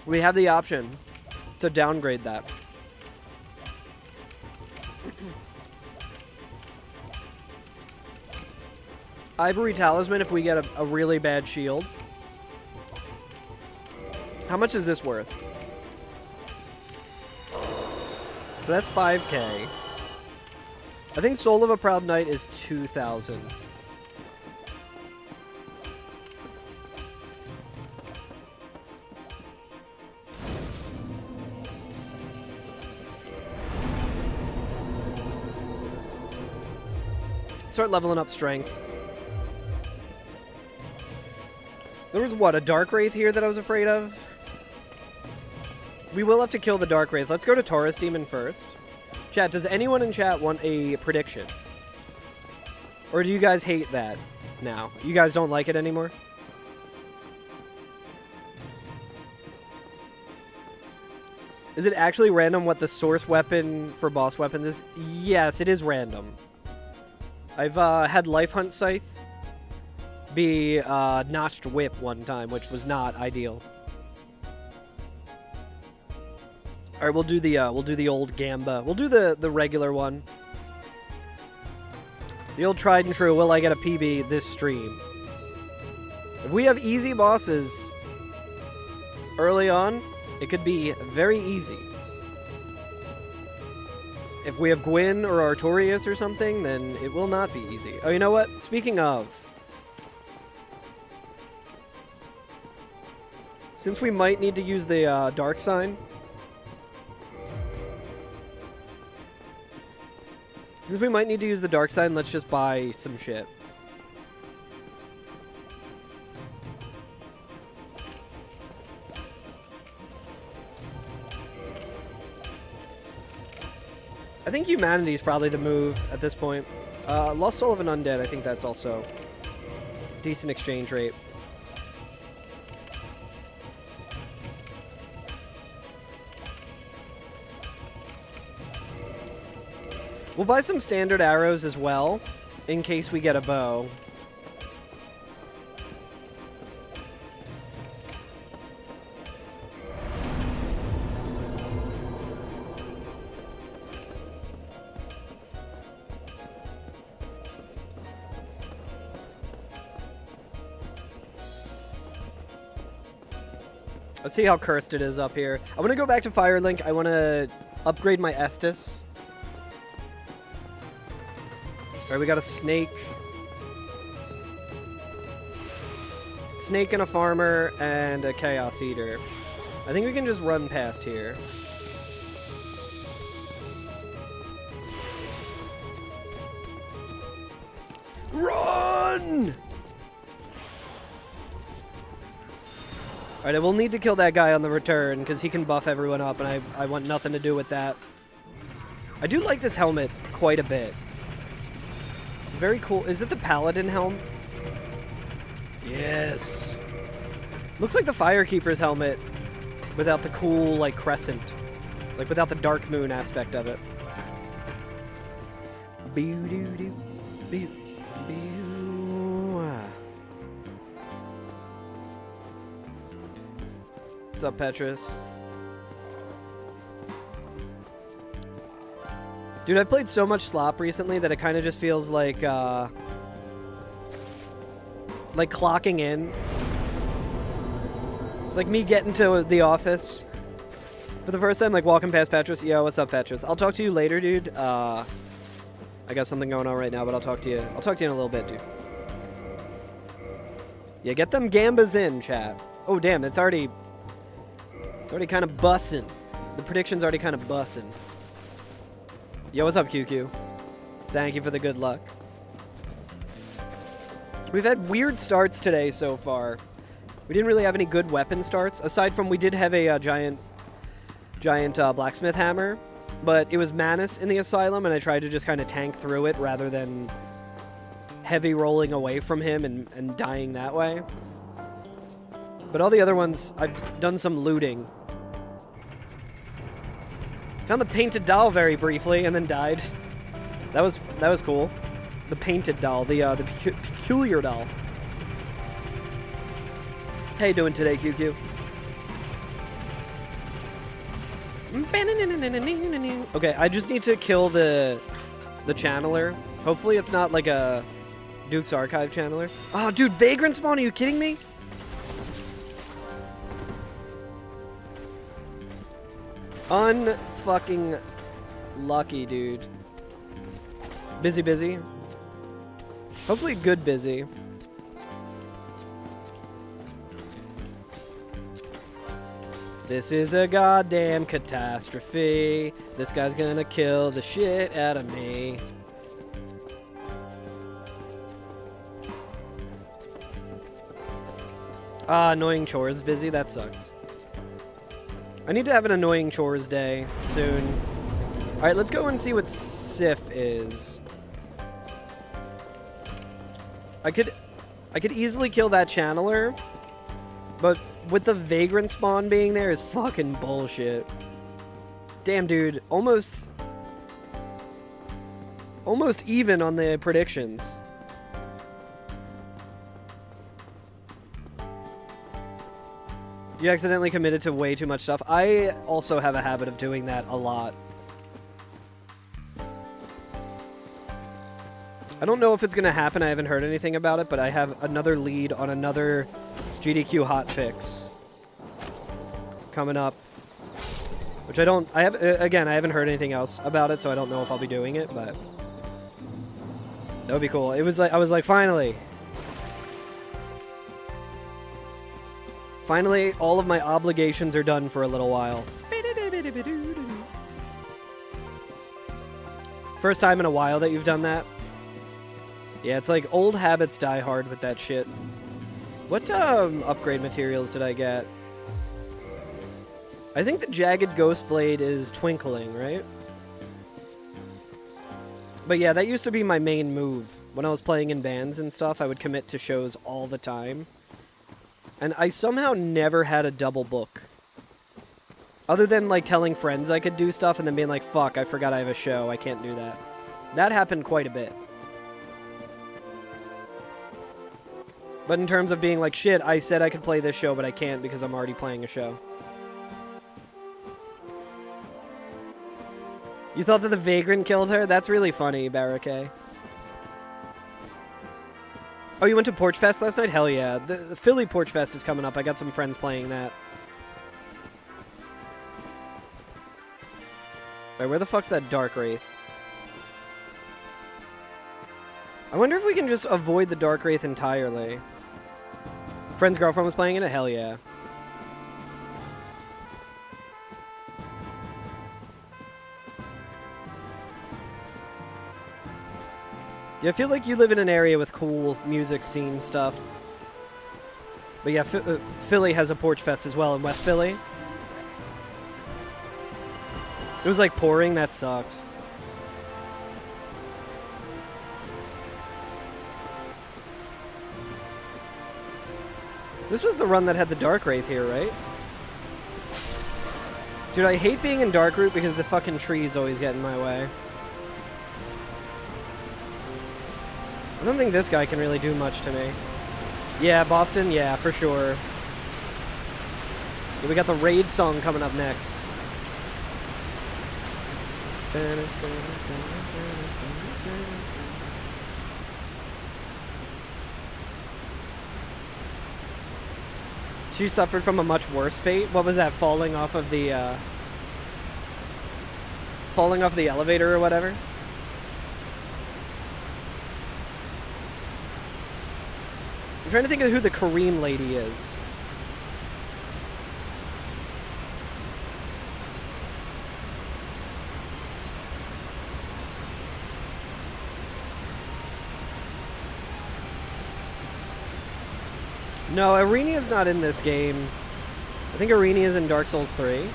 we have the option to downgrade that. Ivory Talisman if we get a really bad shield. How much is this worth? So that's 5K. I think Soul of a Proud Knight is 2,000. Start leveling up strength. There was, what, a Dark Wraith here that I was afraid of? We will have to kill the Dark Wraith. Let's go to Taurus Demon first. Chat, does anyone in chat want a prediction? Or do you guys hate that now? You guys don't like it anymore? Is it actually random what the source weapon for boss weapons is? Yes, it is random. I've had Life Hunt Scythe be Notched Whip one time, which was not ideal. All right, we'll do the old Gamba. We'll do the regular one. The old tried and true. Will I get a PB this stream? If we have easy bosses early on, it could be very easy. if we have Gwyn or Artorias or something, then it will not be easy. Oh, you know what? Speaking of, since we might need to use the dark sign, let's just buy some shit. I think humanity is probably the move at this point. Lost Soul of an Undead, I think that's also decent exchange rate. We'll buy some standard arrows as well, in case we get a bow. Let's see how cursed it is up here. I want to go back to Firelink. I want to upgrade my Estus. Alright, we got a snake. Snake and a farmer and a Chaos Eater. I think we can just run past here. Run! Alright, I will need to kill that guy on the return, because he can buff everyone up, and I want nothing to do with that. I do like this helmet quite a bit. It's very cool. Is it the Paladin helm? Yes. Looks like the Firekeeper's helmet without the cool, like, crescent. Like, without the Dark Moon aspect of it. Boo-doo-doo. Boo. Boo. What's up, Petrus? Dude, I've played so much Slop recently that it kind of just feels like clocking in. It's like me getting to the office for the first time, like walking past Petrus. Yo, what's up, Petrus? I'll talk to you later, dude. I got something going on right now, but I'll talk to you. I'll talk to you in a little bit, dude. Yeah, get them gambas in, chat. Oh, damn, it's already kind of bussin'. The prediction's already kind of bussin'. Yo, what's up, QQ? Thank you for the good luck. We've had weird starts today so far. We didn't really have any good weapon starts, aside from we did have a giant blacksmith hammer, but it was Manus in the asylum, and I tried to just kind of tank through it rather than heavy rolling away from him and dying that way. But all the other ones, I've done some looting. Found the painted doll very briefly and then died. That was cool. The painted doll, the peculiar doll. How you doing today, QQ? Okay, I just need to kill the channeler. Hopefully it's not like a Duke's Archive channeler. Oh, dude, Vagrant Spawn, are you kidding me? Unfucking lucky, dude. Busy. Hopefully good busy. This is a goddamn catastrophe. This guy's gonna kill the shit out of me. Ah, annoying chores busy. That sucks. I need to have an annoying chores day soon. Alright, let's go and see what Sif is. I could easily kill that channeler, but with the Vagrant Spawn being there is fucking bullshit. Damn, dude. Almost even on the predictions. You accidentally committed to way too much stuff. I also have a habit of doing that a lot. I don't know if it's going to happen. I haven't heard anything about it, but I have another lead on another GDQ hotfix coming up, Which I don't, I have, again, I haven't heard anything else about it, so I don't know if I'll be doing it, but that would be cool. It was like, I was like, finally. Finally, all of my obligations are done for a little while. First time in a while that you've done that. Yeah, it's like old habits die hard with that shit. What upgrade materials did I get? I think the Jagged Ghost Blade is twinkling, right? But yeah, that used to be my main move. When I was playing in bands and stuff, I would commit to shows all the time. And I somehow never had a double book. Other than, like, telling friends I could do stuff and then being like, fuck, I forgot I have a show, I can't do that. That happened quite a bit. But in terms of being like, shit, I said I could play this show, but I can't because I'm already playing a show. You thought that the Vagrant killed her? That's really funny, Barricade. Oh, you went to Porch Fest last night? Hell yeah. The Philly Porch Fest is coming up. I got some friends playing that. Alright, where the fuck's that Dark Wraith? I wonder if we can just avoid the Dark Wraith entirely. Friend's girlfriend was playing in it? Hell yeah. Yeah, I feel like you live in an area with cool music scene stuff. But yeah, Philly has a Porch Fest as well in West Philly. It was like pouring, that sucks. This was the run that had the Dark Wraith here, right? Dude, I hate being in Dark Route because the fucking trees always get in my way. I don't think this guy can really do much to me. Yeah, Boston, yeah, for sure. Yeah, we got the Raid song coming up next. She suffered from a much worse fate. What was that? Falling off of the elevator or whatever? I'm trying to think of who the Kareem lady is. No, Arenia's not in this game. I think Arenia's in Dark Souls 3.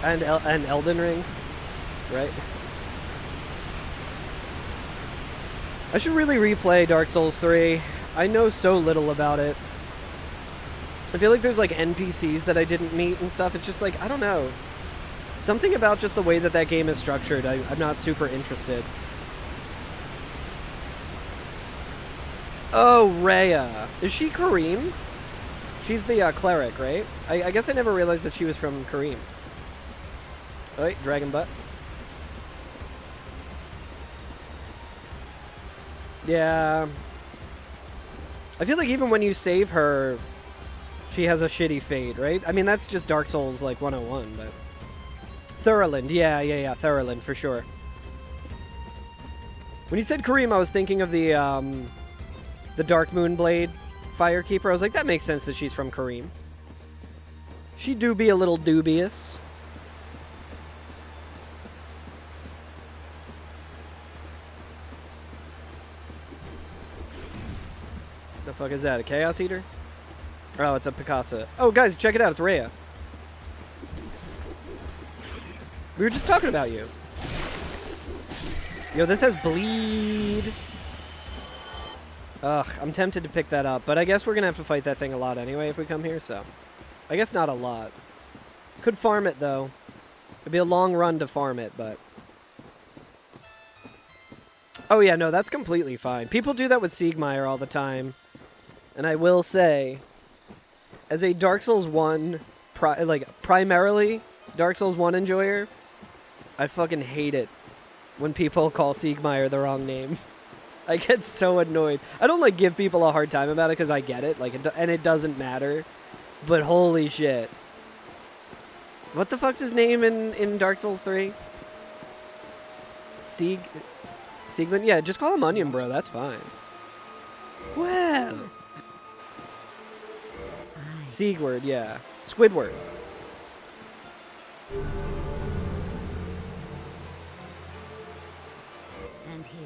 And Elden Ring, right? I should really replay Dark Souls 3. I know so little about it. I feel like there's like NPCs that I didn't meet and stuff. It's just like, I don't know. Something about just the way that that game is structured, I'm not super interested. Oh, Rhea. Is she Kareem? She's the cleric, right? I guess I never realized that she was from Kareem. Oh, wait, Dragon Butt. Yeah. I feel like even when you save her, she has a shitty fate, right? I mean, that's just Dark Souls, like, 101, but... Thurland, yeah, Thurland, for sure. When you said Kareem, I was thinking of the Dark Moonblade Firekeeper. I was like, that makes sense that she's from Kareem. She do be a little dubious. The fuck is that? A Chaos Eater? Oh, it's a Picasa. Oh, guys, check it out. It's Rhea. We were just talking about you. Yo, this has bleed. Ugh, I'm tempted to pick that up, but I guess we're gonna have to fight that thing a lot anyway if we come here, so... I guess not a lot. Could farm it, though. It'd be a long run to farm it, but... Oh yeah, no, that's completely fine. People do that with Siegmeyer all the time. And I will say, as a Dark Souls 1, primarily Dark Souls 1 enjoyer, I fucking hate it when people call Siegmeyer the wrong name. I get so annoyed. I don't, like, give people a hard time about it because I get it, like, and it doesn't matter. But holy shit. What the fuck's his name in Dark Souls 3? Sieglin? Yeah, just call him Onion Bro, that's fine. Well. Siegward, yeah. Squidward. And here.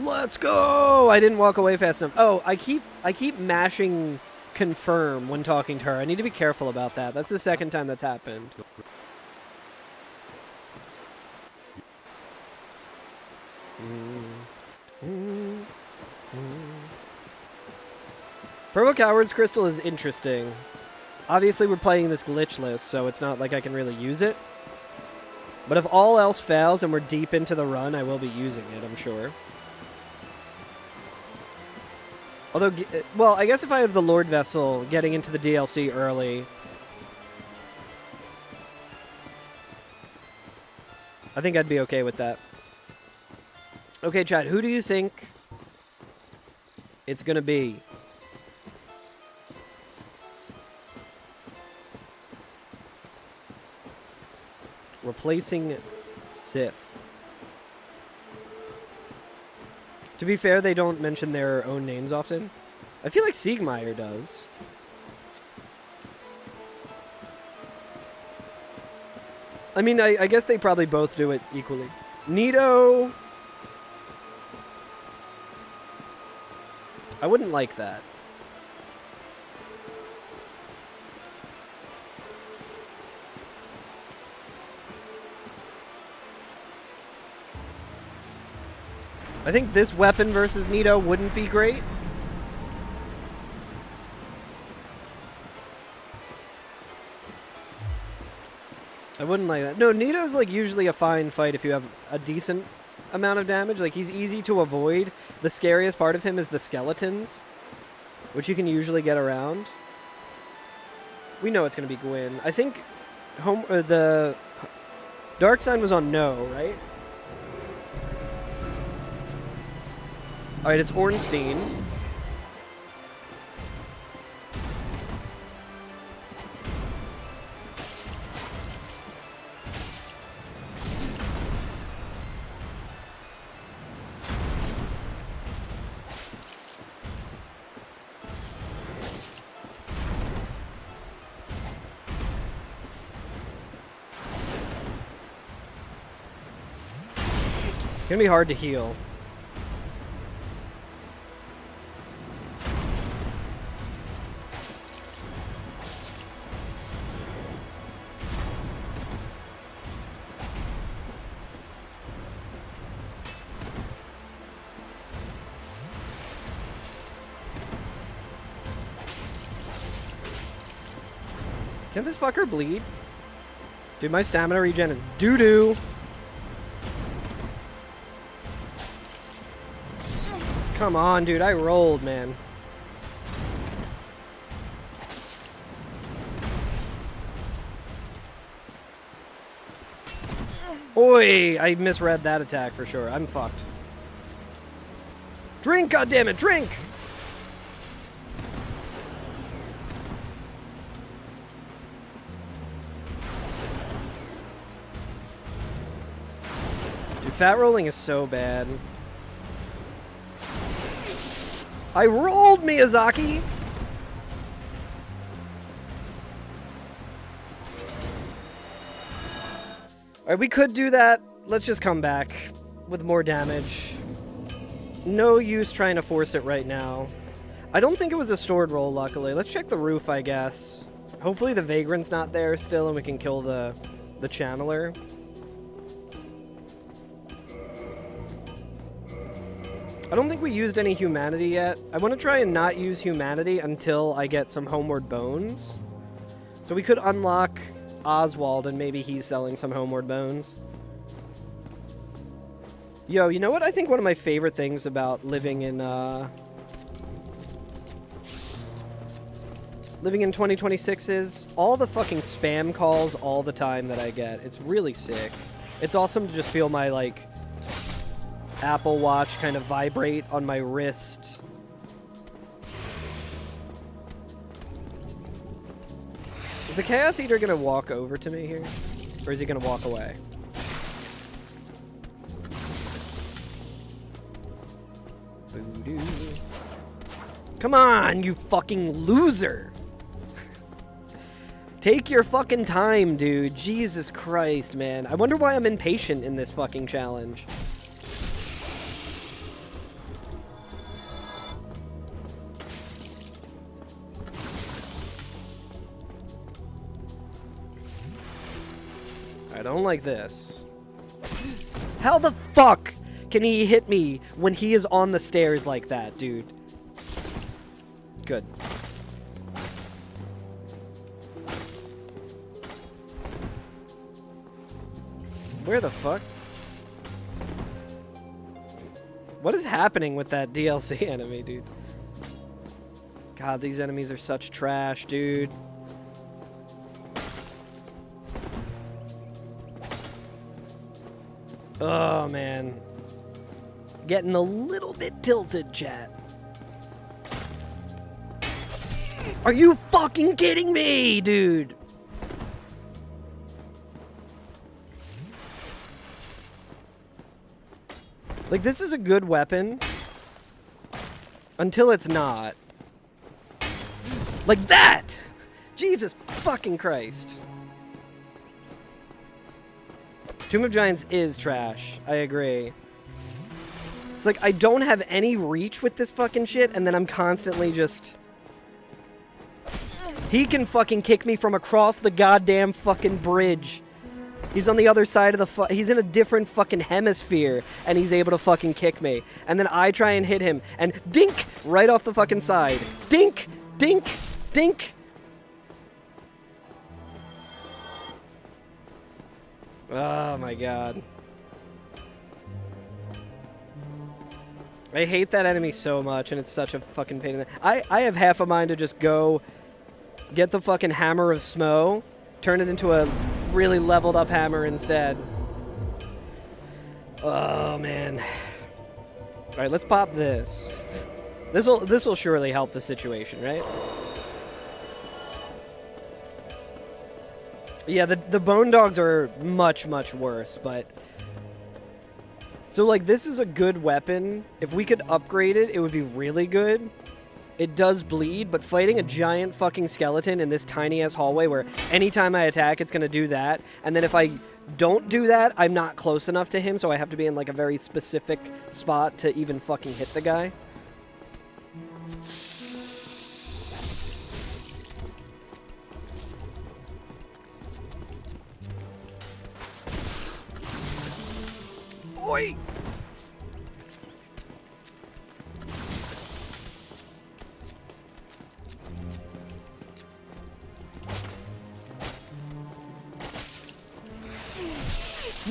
Let's go! I didn't walk away fast enough. Oh, I keep mashing confirm when talking to her. I need to be careful about that. That's the second time that's happened. Purple Coward's Crystal is interesting. Obviously, we're playing this glitchless, so it's not like I can really use it. But if all else fails and we're deep into the run, I will be using it, I'm sure. Although, well, I guess if I have the Lord Vessel getting into the DLC early, I think I'd be okay with that. Okay, chat, who do you think it's gonna be? Replacing Sif. To be fair, they don't mention their own names often. I feel like Siegmeyer does. I mean, I guess they probably both do it equally. Nito. I wouldn't like that. I think this weapon versus Nito wouldn't be great. I wouldn't like that. No, Nito's like usually a fine fight if you have a decent amount of damage. Like, he's easy to avoid. The scariest part of him is the skeletons, which you can usually get around. We know it's going to be Gwyn. I think the Dark Sign was on no, right? Alright, it's Ornstein. It's gonna be hard to heal. Can this fucker bleed? Dude, my stamina regen is doo-doo. Come on, dude. I rolled, man. Oi! I misread that attack for sure. I'm fucked. Drink, goddammit, drink! Dude, fat rolling is so bad. I rolled, Miyazaki! Alright, we could do that. Let's just come back with more damage. No use trying to force it right now. I don't think it was a stored roll, luckily. Let's check the roof, I guess. Hopefully the Vagrant's not there still and we can kill the Channeler. I don't think we used any humanity yet. I want to try and not use humanity until I get some Homeward Bones. So we could unlock Oswald and maybe he's selling some Homeward Bones. Yo, you know what I think one of my favorite things about living in 2026 is? All the fucking spam calls all the time that I get. It's really sick. It's awesome to just feel my, like, Apple Watch kind of vibrate on my wrist the Chaos Eater gonna walk over to me here? Or is he gonna walk away? Voodoo. Come on, you fucking loser! Take your fucking time, dude. Jesus Christ, man. I wonder why I'm impatient in this fucking challenge. I don't like this. How the fuck can he hit me when he is on the stairs like that, dude? Good. Where the fuck? What is happening with that DLC enemy, dude? God, these enemies are such trash, dude. Oh, man. Getting a little bit tilted, chat. Are you fucking kidding me, dude? Like, this is a good weapon. Until it's not. Like that! Jesus fucking Christ. Tomb of Giants is trash. I agree. It's like, I don't have any reach with this fucking shit, and then I'm constantly just... He can fucking kick me from across the goddamn fucking bridge. He's on the other side of the he's in a different fucking hemisphere, and he's able to fucking kick me. And then I try and hit him, and dink! Right off the fucking side. Dink! Dink! Dink! Oh my god. I hate that enemy so much, and it's such a fucking pain in the... I have half a mind to just go get the fucking Hammer of Smo, turn it into a really leveled up hammer instead. Oh man. Alright, let's pop this. This'll surely help the situation, right? Yeah, the bone dogs are much, much worse, but... So, like, this is a good weapon. If we could upgrade it, it would be really good. It does bleed, but fighting a giant fucking skeleton in this tiny-ass hallway where anytime I attack, it's gonna do that, and then if I don't do that, I'm not close enough to him, so I have to be in, like, a very specific spot to even fucking hit the guy. Oi!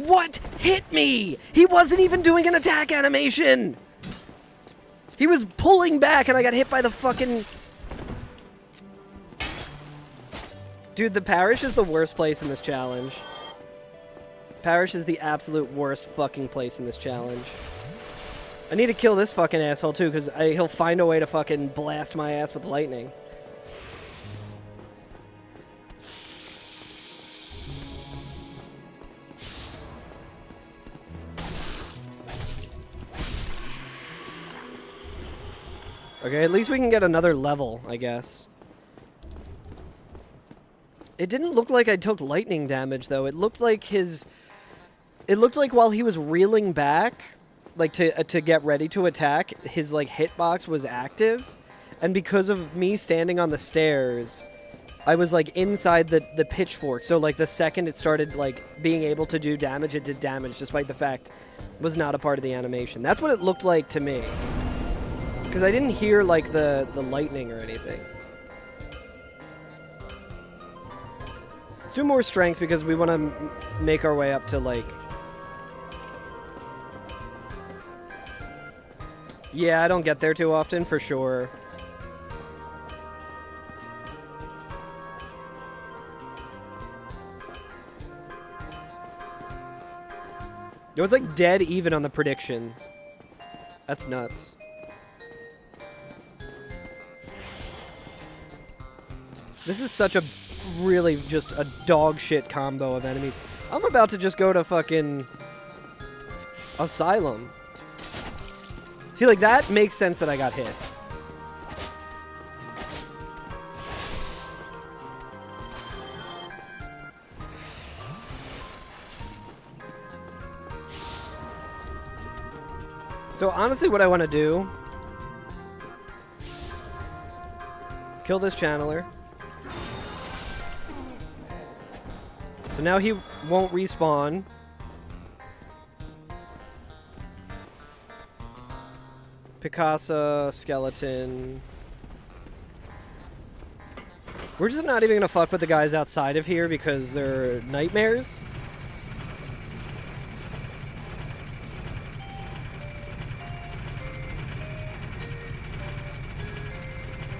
What hit me? He wasn't even doing an attack animation! He was pulling back and I got hit by the fucking... Dude, the parish is the worst place in this challenge. Parish is the absolute worst fucking place in this challenge. I need to kill this fucking asshole too, because he'll find a way to fucking blast my ass with lightning. Okay, at least we can get another level, I guess. It didn't look like I took lightning damage, though. It looked like his... It looked like while he was reeling back, like to get ready to attack, his like hitbox was active, and because of me standing on the stairs, I was like inside the pitchfork. So like the second it started like being able to do damage, it did damage, despite the fact it was not a part of the animation. That's what it looked like to me, because I didn't hear like the lightning or anything. Let's do more strength because we want to make our way up to like... Yeah, I don't get there too often, for sure. It was like dead even on the prediction. That's nuts. This is such a really just a dog shit combo of enemies. I'm about to just go to fucking Asylum. See, like, that makes sense that I got hit. So honestly, what I want to do, kill this channeler. So now he won't respawn. Picasso, skeleton. We're just not even gonna fuck with the guys outside of here because they're nightmares.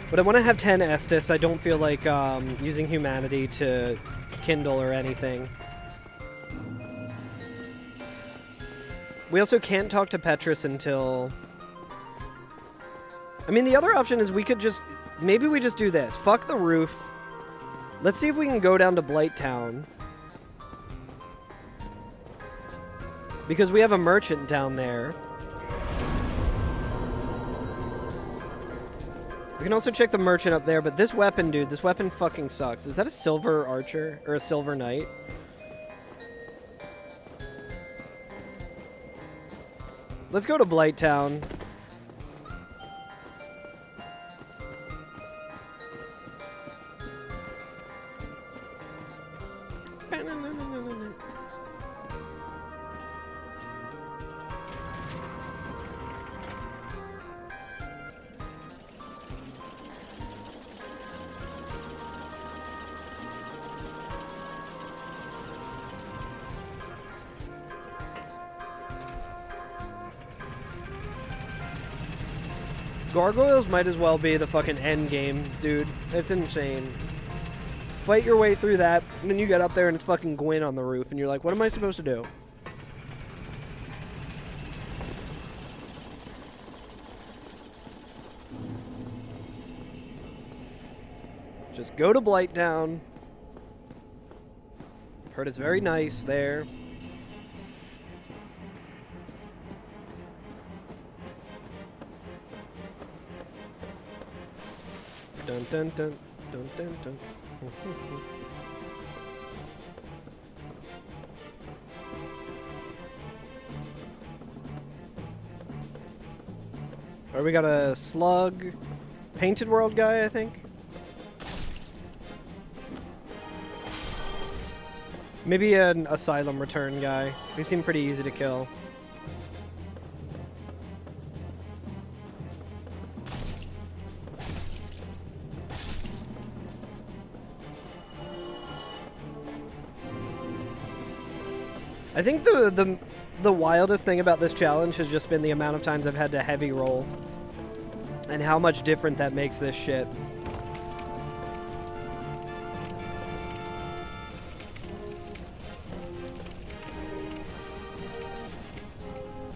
But I want to have 10 Estus. I don't feel like using humanity to kindle or anything. We also can't talk to Petrus until... I mean, the other option is we could just... Maybe we just do this. Fuck the roof. Let's see if we can go down to Blight Town. Because we have a merchant down there. We can also check the merchant up there, but this weapon, dude, this weapon fucking sucks. Is that a silver archer? Or a silver knight? Let's go to Blight Town. Gargoyles might as well be the fucking end game, dude. It's insane. Fight your way through that, and then you get up there and it's fucking Gwyn on the roof, and you're like, what am I supposed to do? Just go to Blight Town. Heard it's very nice there. Dun dun dun dun dun dun. Alright, we got a slug. Painted World guy, I think. Maybe an Asylum Return guy. They seem pretty easy to kill. I think the wildest thing about this challenge has just been the amount of times I've had to heavy roll. And how much different that makes this shit.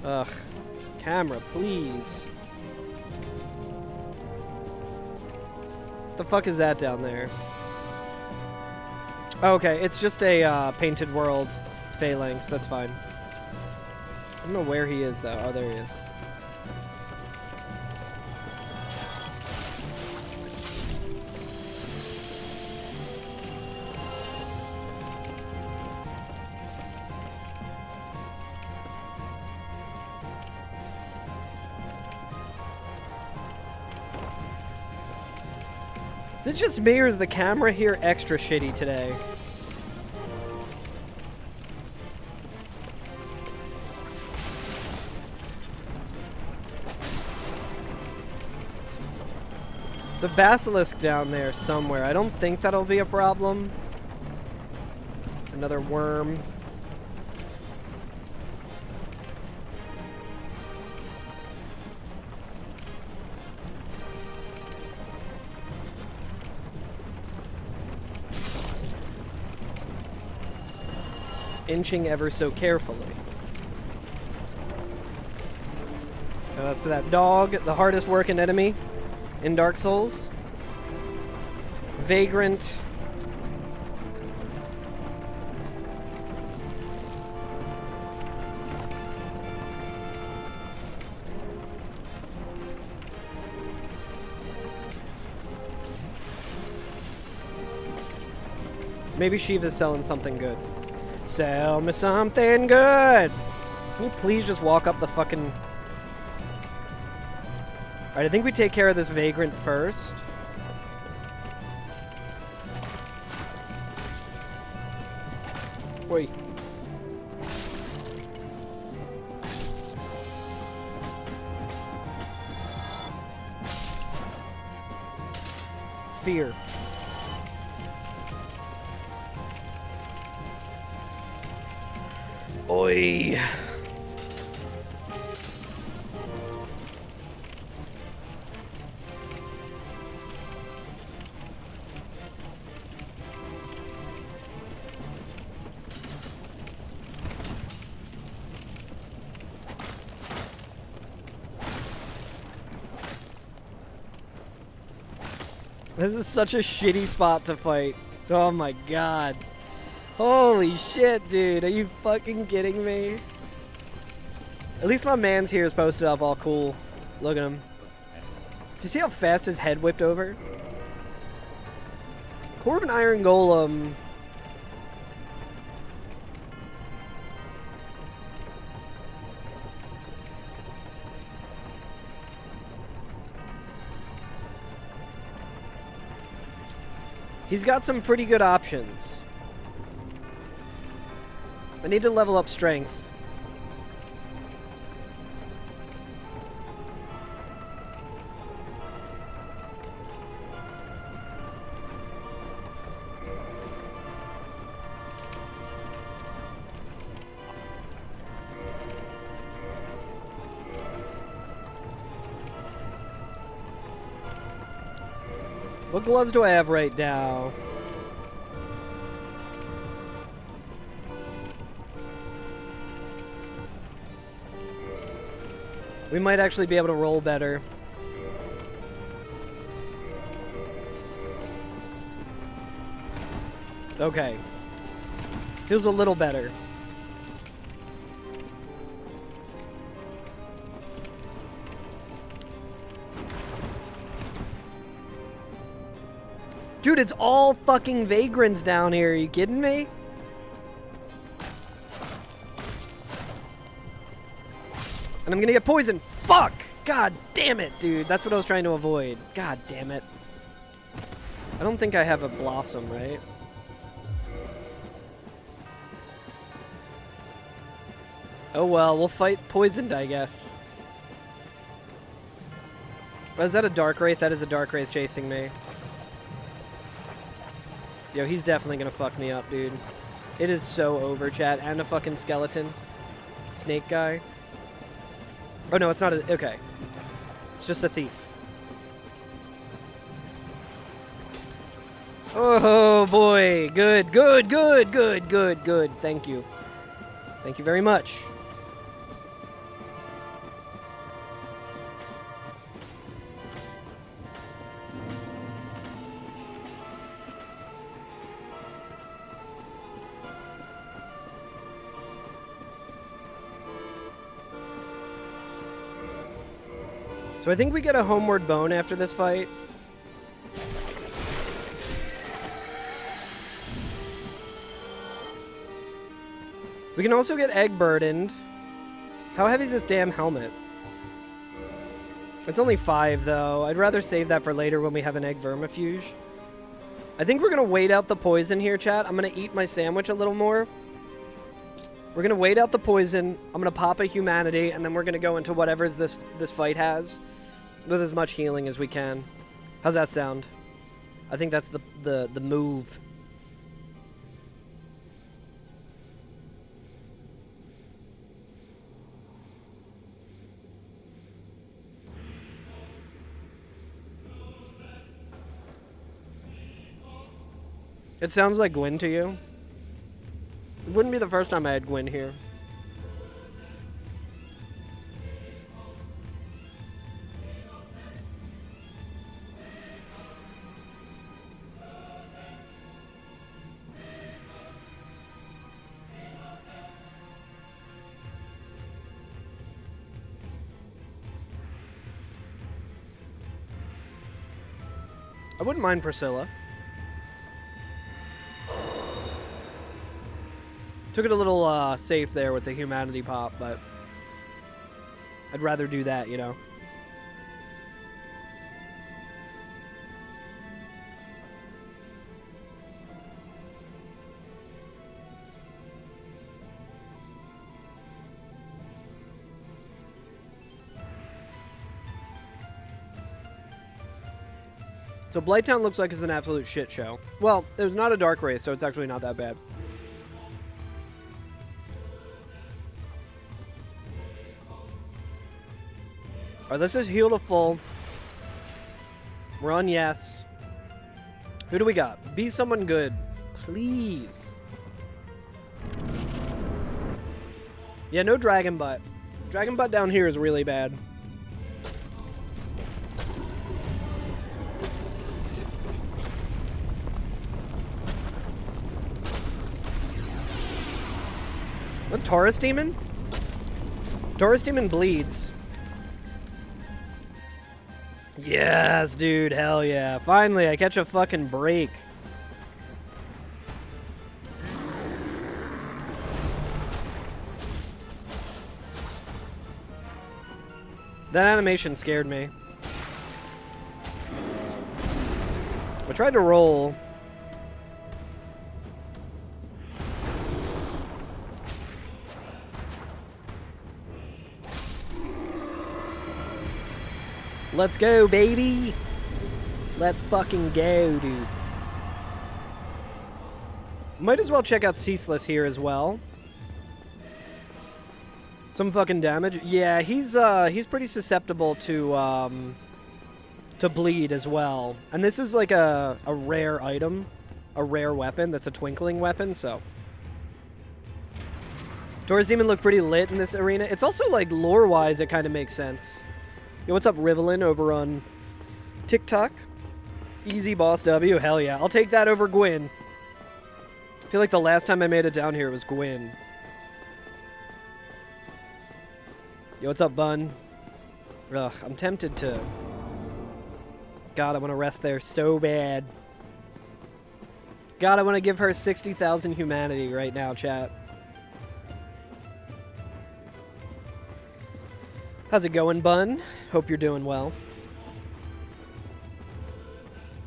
Ugh. Camera, please. What the fuck is that down there? Oh, okay, it's just a Painted World Phalanx, that's fine. I don't know where he is, though. Oh, there he is. Is it just me, or is the camera here extra shitty today? The basilisk down there somewhere. I don't think that'll be a problem. Another worm. Inching ever so carefully. Now that's that dog, the hardest working enemy in Dark Souls. Vagrant. Maybe Shiva's selling something good. Sell me something good! Can you please just walk up the fucking... Alright, I think we take care of this vagrant first. Wait. Fear. Oi. This is such a shitty spot to fight. Oh my god. Holy shit, dude. Are you fucking kidding me? At least my man's here is posted up all cool. Look at him. Do you see how fast his head whipped over? Core of an Iron Golem. He's got some pretty good options. I need to level up strength. What gloves do I have right now? We might actually be able to roll better. Okay. Feels a little better. Dude, it's all fucking vagrants down here. Are you kidding me? And I'm gonna get poisoned. Fuck! God damn it, dude. That's what I was trying to avoid. God damn it. I don't think I have a blossom, right? Oh well, we'll fight poisoned, I guess. Oh, is that a Dark Wraith? That is a Dark Wraith chasing me. Yo, he's definitely gonna fuck me up, dude. It is so over, chat. And a fucking skeleton. Snake guy. Oh, no, it's not a... Okay. It's just a thief. Oh, boy. Good, good, good, good, good, good. Thank you. Thank you very much. So I think we get a homeward bone after this fight. We can also get egg burdened. How heavy is this damn helmet? It's only 5 though. I'd rather save that for later when we have an egg vermifuge. I think we're gonna wait out the poison here, chat. I'm gonna eat my sandwich a little more. We're gonna wait out the poison. I'm gonna pop a humanity, and then we're gonna go into whatever this fight has with as much healing as we can. How's that sound? I think that's the move. It sounds like Gwen to you? It wouldn't be the first time I had Gwen here. I wouldn't mind Priscilla. Took it a little safe there with the humanity pop, but I'd rather do that, you know. So Blighttown looks like it's an absolute shit show. Well, there's not a Dark Wraith, so it's actually not that bad. Alright, let's just heal to full. We're on yes. Who do we got? Be someone good. Please. Yeah, no Dragon Butt. Dragon Butt down here is really bad. What, Taurus Demon? Taurus Demon bleeds. Yes, dude, hell yeah. Finally, I catch a fucking break. That animation scared me. I tried to roll. Let's go, baby. Let's fucking go, dude. Might as well check out Ceaseless here as well. Some fucking damage. Yeah, he's pretty susceptible to bleed as well. And this is like a rare item, a rare weapon that's a twinkling weapon, so. Taurus Demon looked pretty lit in this arena. It's also like lore-wise it kind of makes sense. Yo, what's up, Rivelin, over on TikTok? Easy boss W, hell yeah. I'll take that over Gwyn. I feel like the last time I made it down here was Gwyn. Yo, what's up, Bun? Ugh, I'm tempted to... God, I want to rest there so bad. God, I want to give her 60,000 humanity right now, chat. How's it going, Bun? Hope you're doing well.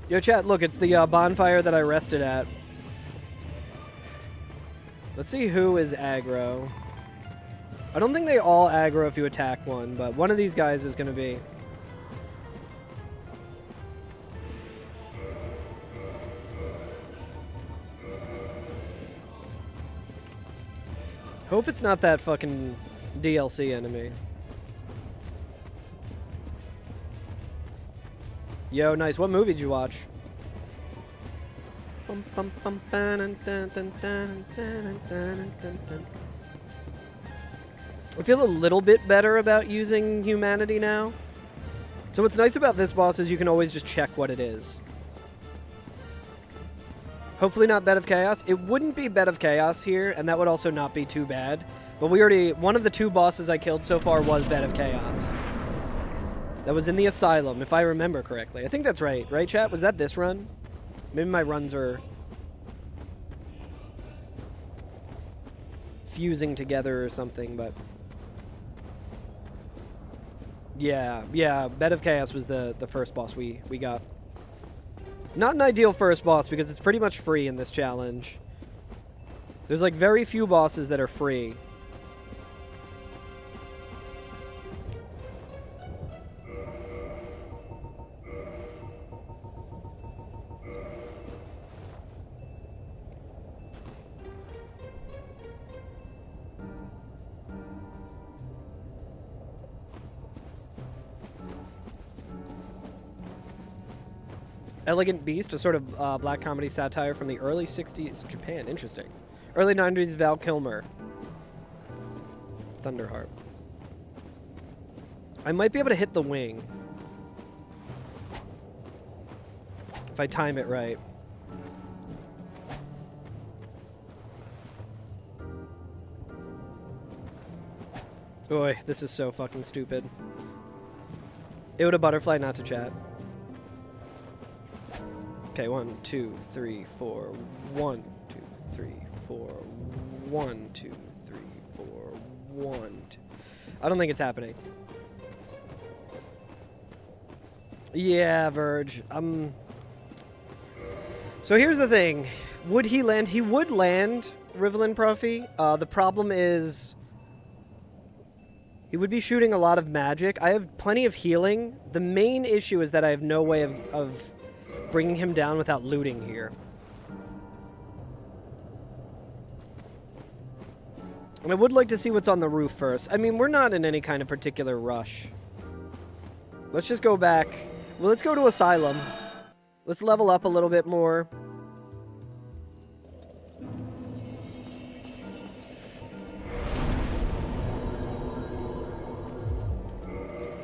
Yo, chat, look, it's the bonfire that I rested at. Let's see who is aggro. I don't think they all aggro if you attack one, but one of these guys is going to be. Hope it's not that fucking DLC enemy. Yo, nice. What movie did you watch? I feel a little bit better about using humanity now. So what's nice about this boss is you can always just check what it is. Hopefully not Bed of Chaos. It wouldn't be Bed of Chaos here, and that would also not be too bad. But we already... One of the two bosses I killed so far was Bed of Chaos. That was in the Asylum, if I remember correctly. I think that's right. Right, chat? Was that this run? Maybe my runs are... fusing together or something, but... Yeah, Bed of Chaos was the first boss we got. Not an ideal first boss, because it's pretty much free in this challenge. There's, like, very few bosses that are free. Elegant Beast, a sort of black comedy satire from the early 60s Japan. Interesting. Early 90s Val Kilmer. Thunderheart. I might be able to hit the wing. If I time it right. Boy, this is so fucking stupid. Ew to butterfly, not to chat. Okay, 1, 2, 3, 4. 1, 2, 3, 4. 1, 2, 3, 4, 1, 2. I don't think it's happening. Yeah, Verge. So here's the thing. Would he land? He would land, Rivelin Profi. The problem is he would be shooting a lot of magic. I have plenty of healing. The main issue is that I have no way of bringing him down without looting here. And I would like to see what's on the roof first. I mean, we're not in any kind of particular rush. Let's just go back. Well, let's go to Asylum. Let's level up a little bit more.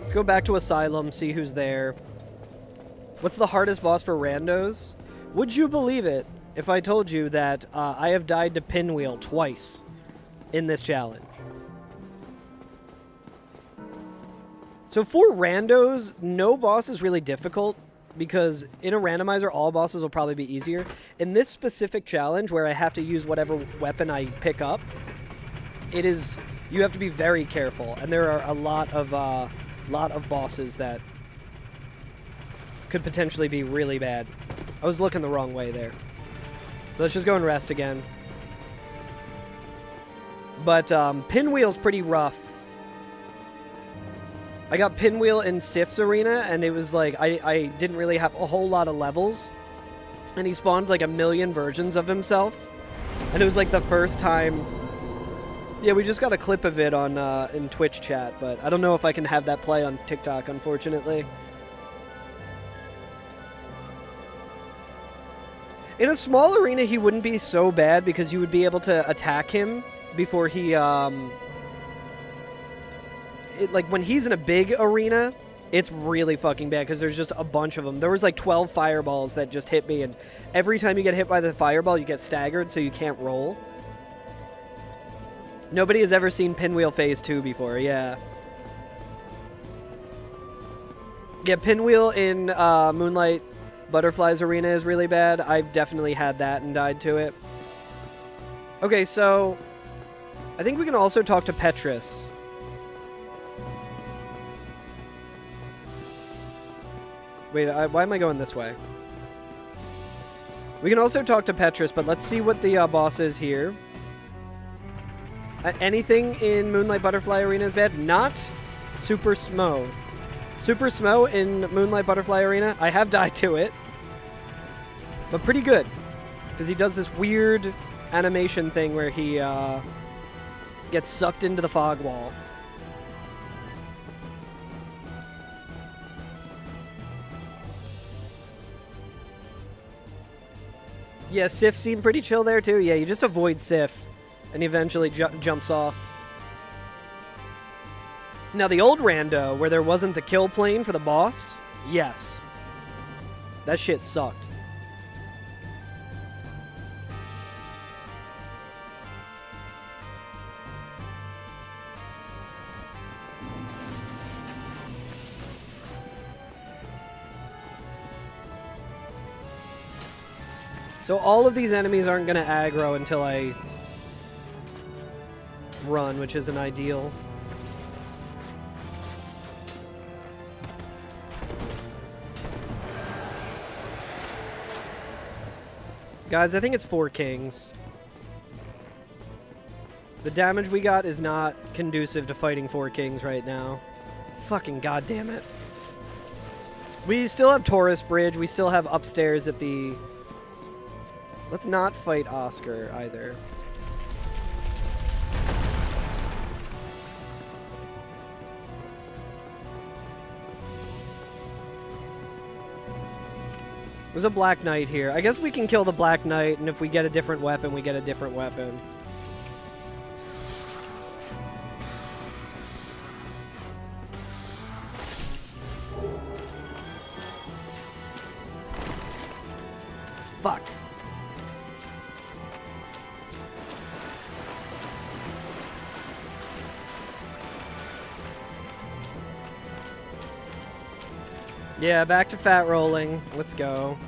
Let's go back to Asylum, see who's there. What's the hardest boss for randos? Would you believe it if I told you that I have died to Pinwheel twice in this challenge? So for randos, no boss is really difficult because in a randomizer, all bosses will probably be easier. In this specific challenge where I have to use whatever weapon I pick up, it is, you have to be very careful, and there are a lot of bosses that could potentially be really bad. I was looking the wrong way there. So let's just go and rest again. But Pinwheel's pretty rough. I got Pinwheel in Sif's arena, and it was like, I didn't really have a whole lot of levels. And he spawned like 1,000,000 versions of himself. And it was like the first time... Yeah, we just got a clip of it on in Twitch chat, but I don't know if I can have that play on TikTok, unfortunately. In a small arena, he wouldn't be so bad because you would be able to attack him before he... like, when he's in a big arena, it's really fucking bad because there's just a bunch of them. There was like 12 fireballs that just hit me, and every time you get hit by the fireball, you get staggered, so you can't roll. Nobody has ever seen Pinwheel Phase 2 before, yeah. Yeah, Pinwheel in Moonlight Butterflies Arena is really bad. I've definitely had that and died to it. Okay, so I think we can also talk to Petrus. Wait, why am I going this way? We can also talk to Petrus, but let's see what the boss is here. Anything in Moonlight Butterfly Arena is bad. Not Super Smo. Super Smo in Moonlight Butterfly Arena, I have died to it. But pretty good. Because he does this weird animation thing where he gets sucked into the fog wall. Yeah, Sif seemed pretty chill there too. Yeah, you just avoid Sif. And he eventually jumps off. Now, the old rando, where there wasn't the kill plane for the boss, yes. That shit sucked. So all of these enemies aren't going to aggro until I run, which isn't ideal. Guys, I think it's 4 kings. The damage we got is not conducive to fighting 4 kings right now. Fucking goddamn it. We still have Taurus Bridge. We still have upstairs at the... Let's not fight Oscar either. There's a Black Knight here. I guess we can kill the Black Knight, and if we get a different weapon, we get a different weapon. Fuck. Yeah, back to fat rolling. Let's go.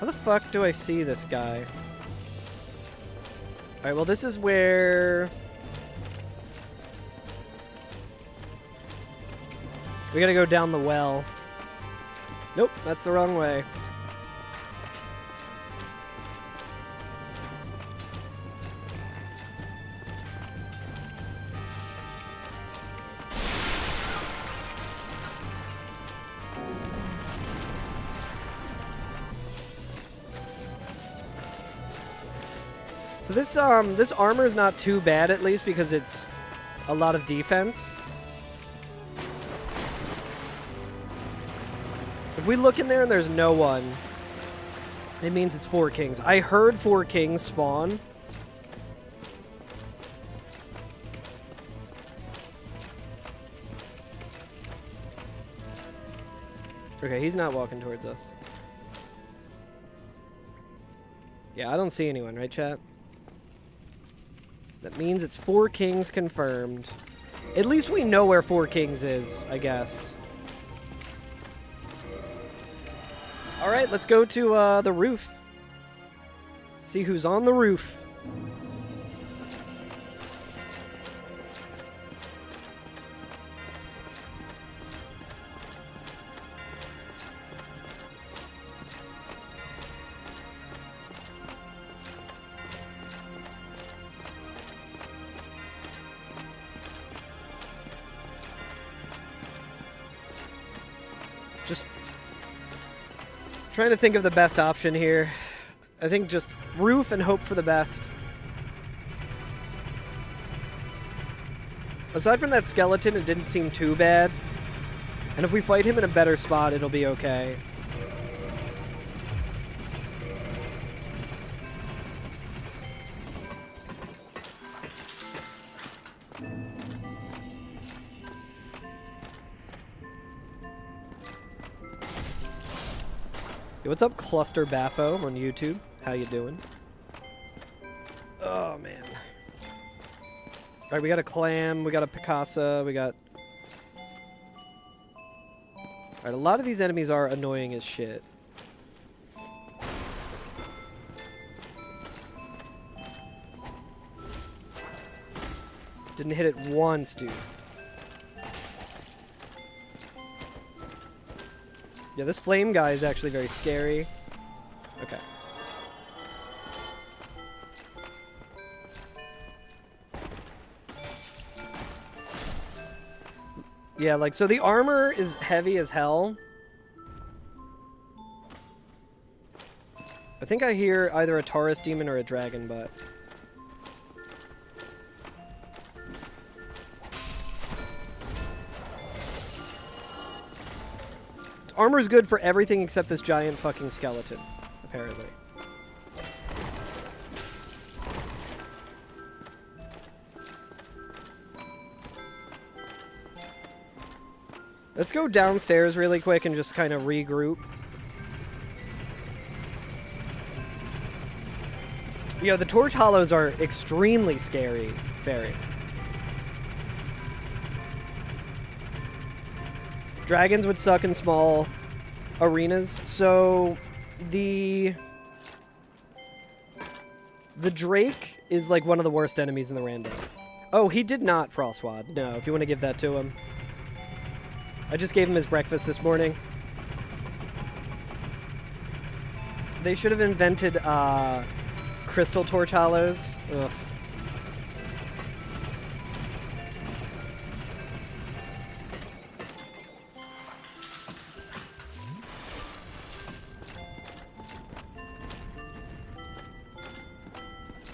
How the fuck do I see this guy? Alright, well this is where... we gotta go down the well. Nope, that's the wrong way. So this armor is not too bad, at least, because it's a lot of defense. If we look in there and there's no one, it means it's 4 kings. I heard 4 kings spawn. Okay, he's not walking towards us. Yeah, I don't see anyone, right, chat? That means it's 4 kings confirmed. At least we know where 4 kings is, I guess. Alright, let's go to the roof. See who's on the roof. Just trying to think of the best option here. I think just roof and hope for the best. Aside from that skeleton, it didn't seem too bad. And if we fight him in a better spot, it'll be okay. Yo, what's up, Cluster Baffo on YouTube? How you doing? Oh, man. Alright, we got a clam, we got a Picasa, we got... Alright, a lot of these enemies are annoying as shit. Didn't hit it once, dude. Yeah, this flame guy is actually very scary. Okay. Yeah, like, so the armor is heavy as hell. I think I hear either a Taurus demon or a dragon butt. Armor is good for everything except this giant fucking skeleton, apparently. Let's go downstairs really quick and just kind of regroup. You know, the torch hollows are extremely scary, Fairy. Dragons would suck in small arenas, so the Drake is like one of the worst enemies in the random. Oh, he did not Frostwad. No, if you want to give that to him. I just gave him his breakfast this morning. They should have invented crystal torch hollows. Ugh.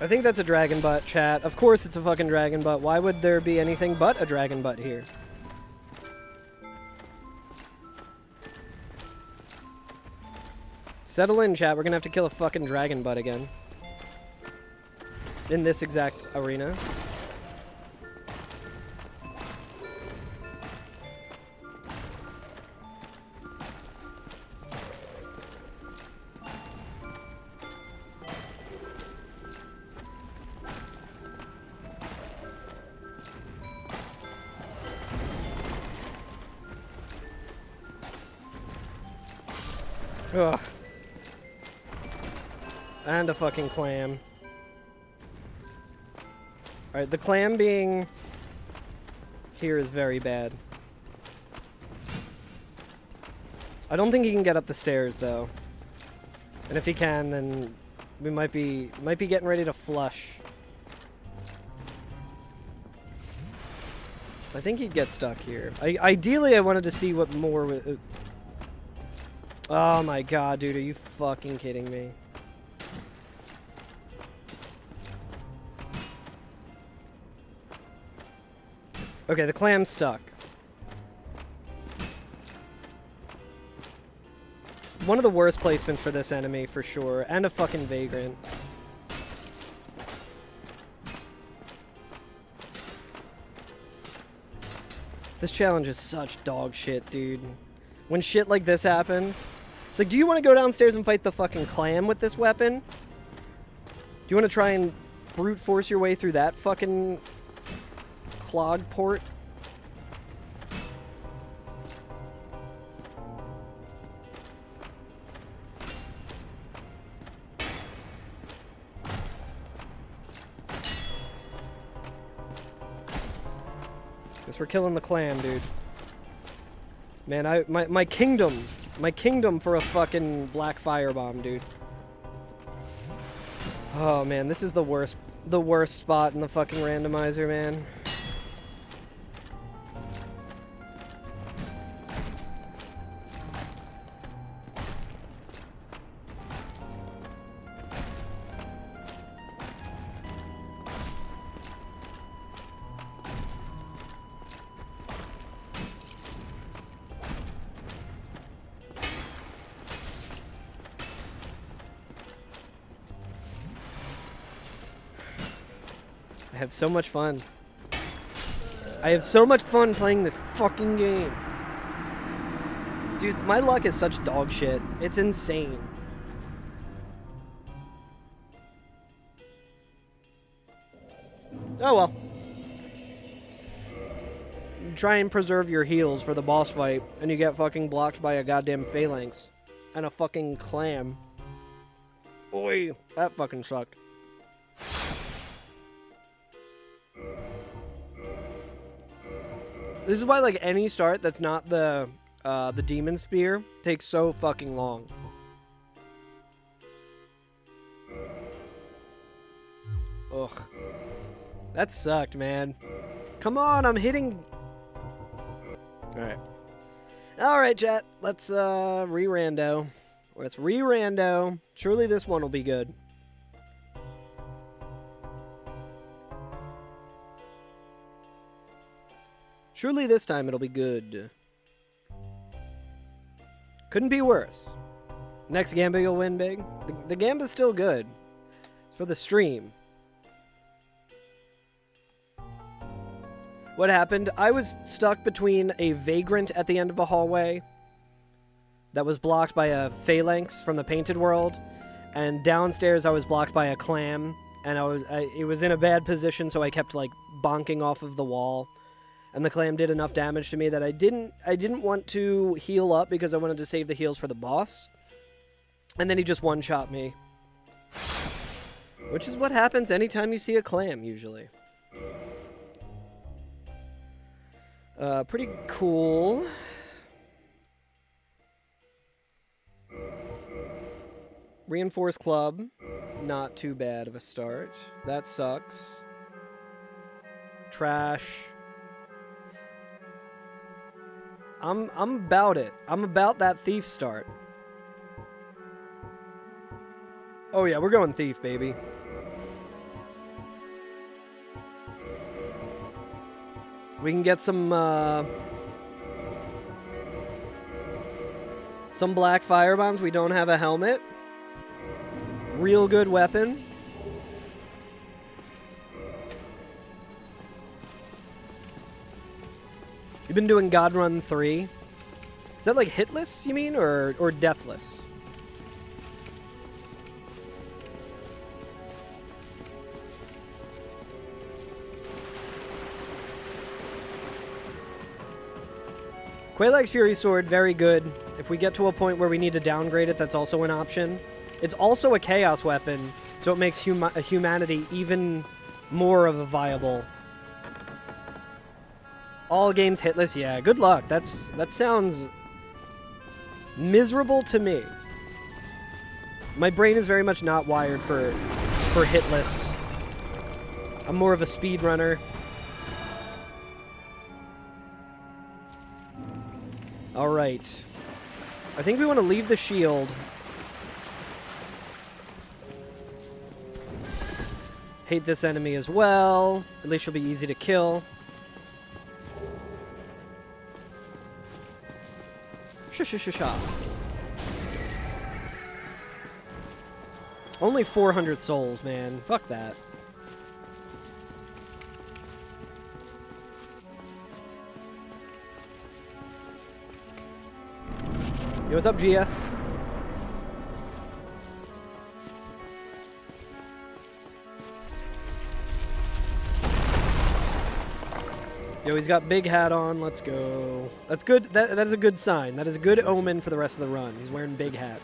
I think that's a dragon butt, chat. Of course it's a fucking dragon butt. Why would there be anything but a dragon butt here? Settle in, chat. We're gonna have to kill a fucking dragon butt again. In this exact arena. Ugh. And a fucking clam. Alright, the clam being here is very bad. I don't think he can get up the stairs, though. And if he can, then we might be getting ready to flush. I think he'd get stuck here. Ideally, I wanted to see what more... Oh my god, dude, are you fucking kidding me? Okay, the clam's stuck. One of the worst placements for this enemy, for sure. And a fucking vagrant. This challenge is such dog shit, dude. When shit like this happens, it's like, do you want to go downstairs and fight the fucking clam with this weapon? Do you want to try and brute force your way through that fucking clog port? Guess we're killing the clam, dude. Man, my kingdom for a fucking black firebomb, dude. Oh man, this is the worst spot in the fucking randomizer, man. I have so much fun. I have so much fun playing this fucking game. Dude, my luck is such dog shit. It's insane. Oh well. You try and preserve your heals for the boss fight, and you get fucking blocked by a goddamn phalanx. And a fucking clam. Oi, that fucking sucked. This is why, like, any start that's not the demon spear takes so fucking long. Ugh. That sucked, man. Come on, I'm hitting... Alright. Alright, chat. Let's, re-rando. Let's re-rando. Surely this one will be good. Surely this time it'll be good. Couldn't be worse. Next Gamba you'll win big. The Gamba's still good. It's for the stream. What happened? I was stuck between a vagrant at the end of a hallway that was blocked by a phalanx from the Painted World, and downstairs I was blocked by a clam, and it was in a bad position, so I kept like bonking off of the wall. And the clam did enough damage to me that I didn't want to heal up because I wanted to save the heals for the boss. And then he just one-shot me. Which is what happens anytime you see a clam, usually. Pretty cool. Reinforced club. Not too bad of a start. That sucks. Trash. I'm about it. I'm about that thief start. Oh yeah, we're going thief, baby. We can get some black fire bombs. We don't have a helmet. Real good weapon. You've been doing God Run 3. Is that like hitless, you mean, or deathless? Quaylag's Fury Sword, very good. If we get to a point where we need to downgrade it, that's also an option. It's also a chaos weapon, so it makes humanity even more of a viable... All games hitless? Yeah, good luck. That sounds miserable to me. My brain is very much not wired for hitless. I'm more of a speedrunner. Alright. I think we want to leave the shield. Hate this enemy as well. At least she'll be easy to kill. Sha. Only 400 souls, man. Fuck that. Yo, what's up, GS? Yo, he's got big hat on. Let's go. That's good. That is a good sign. That is a good omen for the rest of the run. He's wearing big hat.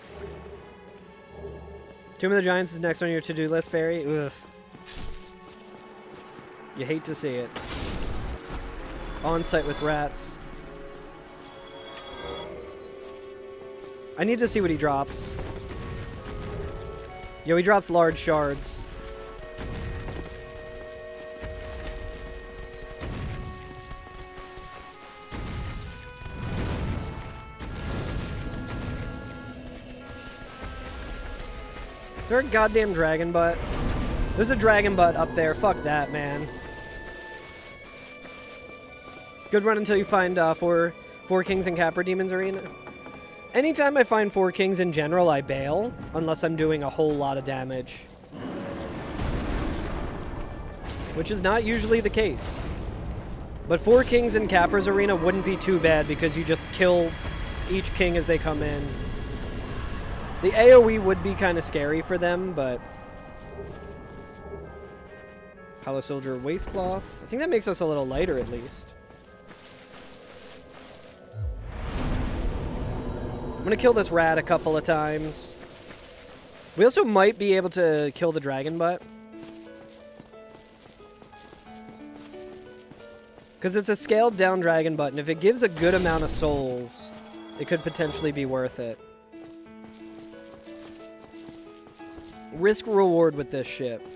Tomb of the Giants is next on your to-do list, Fairy. Ugh. You hate to see it. On site with rats. I need to see what he drops. Yo, he drops large shards. Is there a goddamn dragon butt? There's a dragon butt up there. Fuck that, man. Good run until you find four kings and Capra Demons Arena. Anytime I find 4 kings in general, I bail, unless I'm doing a whole lot of damage. Which is not usually the case. But 4 kings in Capra's Arena wouldn't be too bad because you just kill each king as they come in. The AoE would be kind of scary for them, but... Hollow Soldier Waistcloth. I think that makes us a little lighter, at least. I'm gonna kill this rat a couple of times. We also might be able to kill the dragon butt. Because it's a scaled down dragon butt, and if it gives a good amount of souls, it could potentially be worth it. Risk reward with this ship.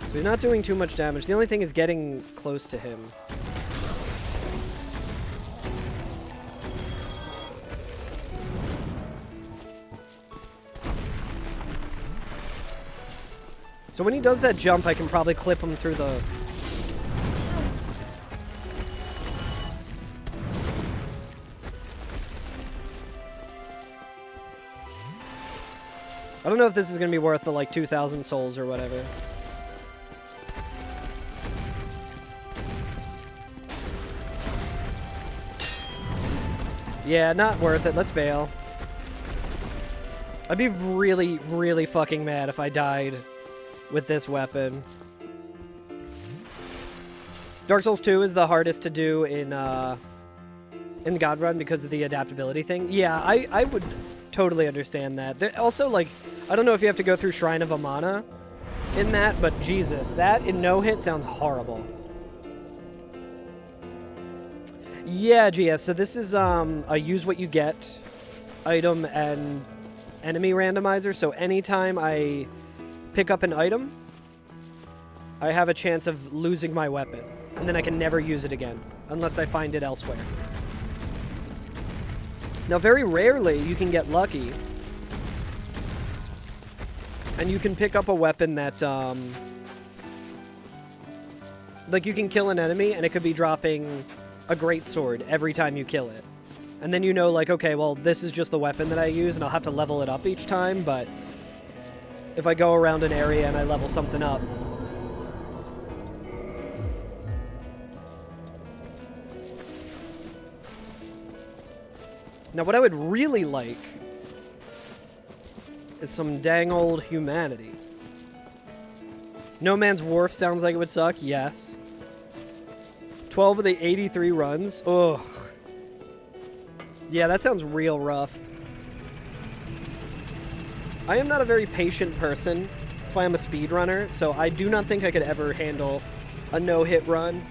So he's not doing too much damage. The only thing is getting close to him. So when he does that jump, I can probably clip him through the... I don't know if this is going to be worth the, like, 2,000 souls or whatever. Yeah, not worth it. Let's bail. I'd be really, really fucking mad if I died with this weapon. Dark Souls 2 is the hardest to do in God Run because of the adaptability thing. Yeah, I would totally understand that. Also, like, I don't know if you have to go through Shrine of Amana in that, but Jesus, that in no hit sounds horrible. Yeah, GS, so this is a use what you get item and enemy randomizer, so anytime I pick up an item, I have a chance of losing my weapon, and then I can never use it again, unless I find it elsewhere. Now, very rarely you can get lucky, and you can pick up a weapon that, like, you can kill an enemy, and it could be dropping a great sword every time you kill it. And then you know, like, okay, well, this is just the weapon that I use, and I'll have to level it up each time, but if I go around an area and I level something up... Now, what I would really like is some dang old humanity. No Man's Wharf sounds like it would suck, yes. 12 of the 83 runs, ugh. Yeah, that sounds real rough. I am not a very patient person. That's why I'm a speedrunner, so I do not think I could ever handle a no-hit run.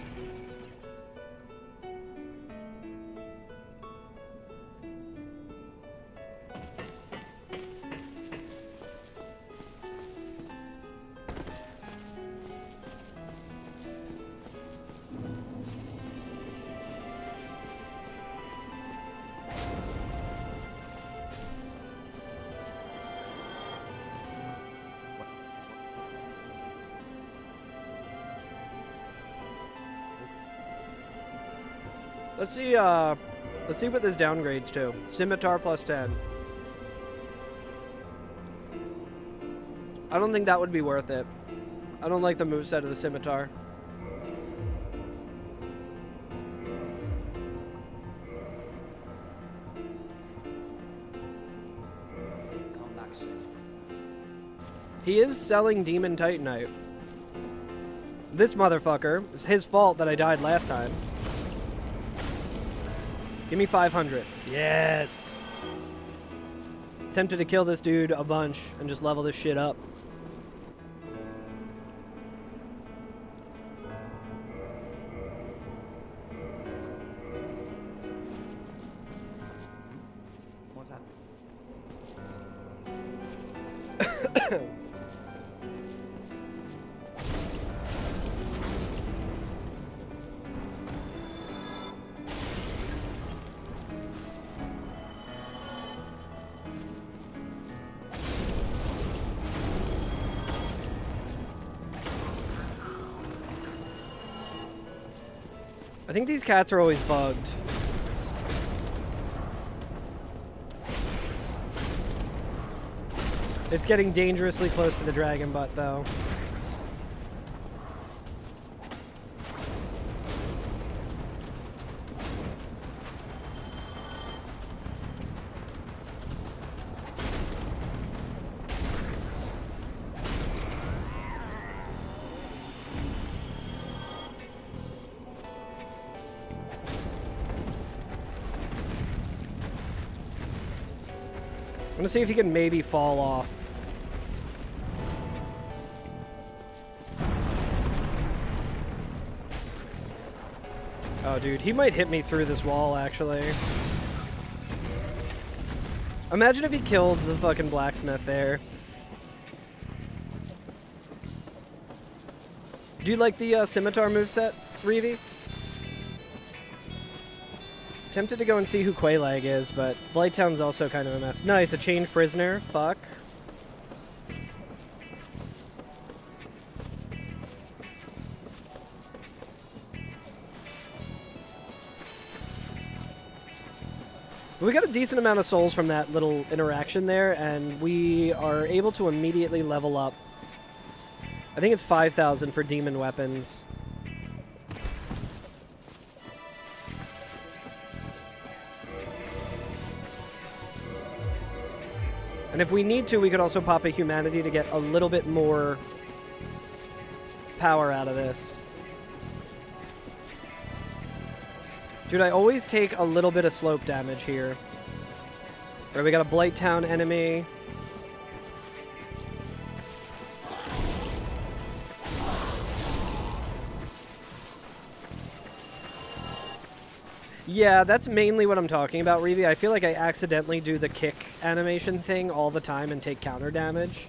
Let's see what this downgrades to. Scimitar plus 10. I don't think that would be worth it. I don't like the moveset of the Scimitar. He is selling Demon Titanite. This motherfucker, it's his fault that I died last time. Give me 500. Yes! Tempted to kill this dude a bunch and just level this shit up. What's that? I think these cats are always bugged. It's getting dangerously close to the dragon butt, though. I'm gonna see if he can maybe fall off. Oh, dude, he might hit me through this wall, actually. Imagine if he killed the fucking blacksmith there. Do you like the scimitar moveset, Reevy? Tempted to go and see who Quaylag is, but Blighttown's also kind of a mess. Nice, a chained prisoner. Fuck. We got a decent amount of souls from that little interaction there, and we are able to immediately level up. I think it's 5,000 for demon weapons. And if we need to, we could also pop a humanity to get a little bit more power out of this. Dude, I always take a little bit of slope damage here. Alright, we got a Blighttown enemy. Yeah, that's mainly what I'm talking about, Reevy. I feel like I accidentally do the kick animation thing all the time and take counter damage.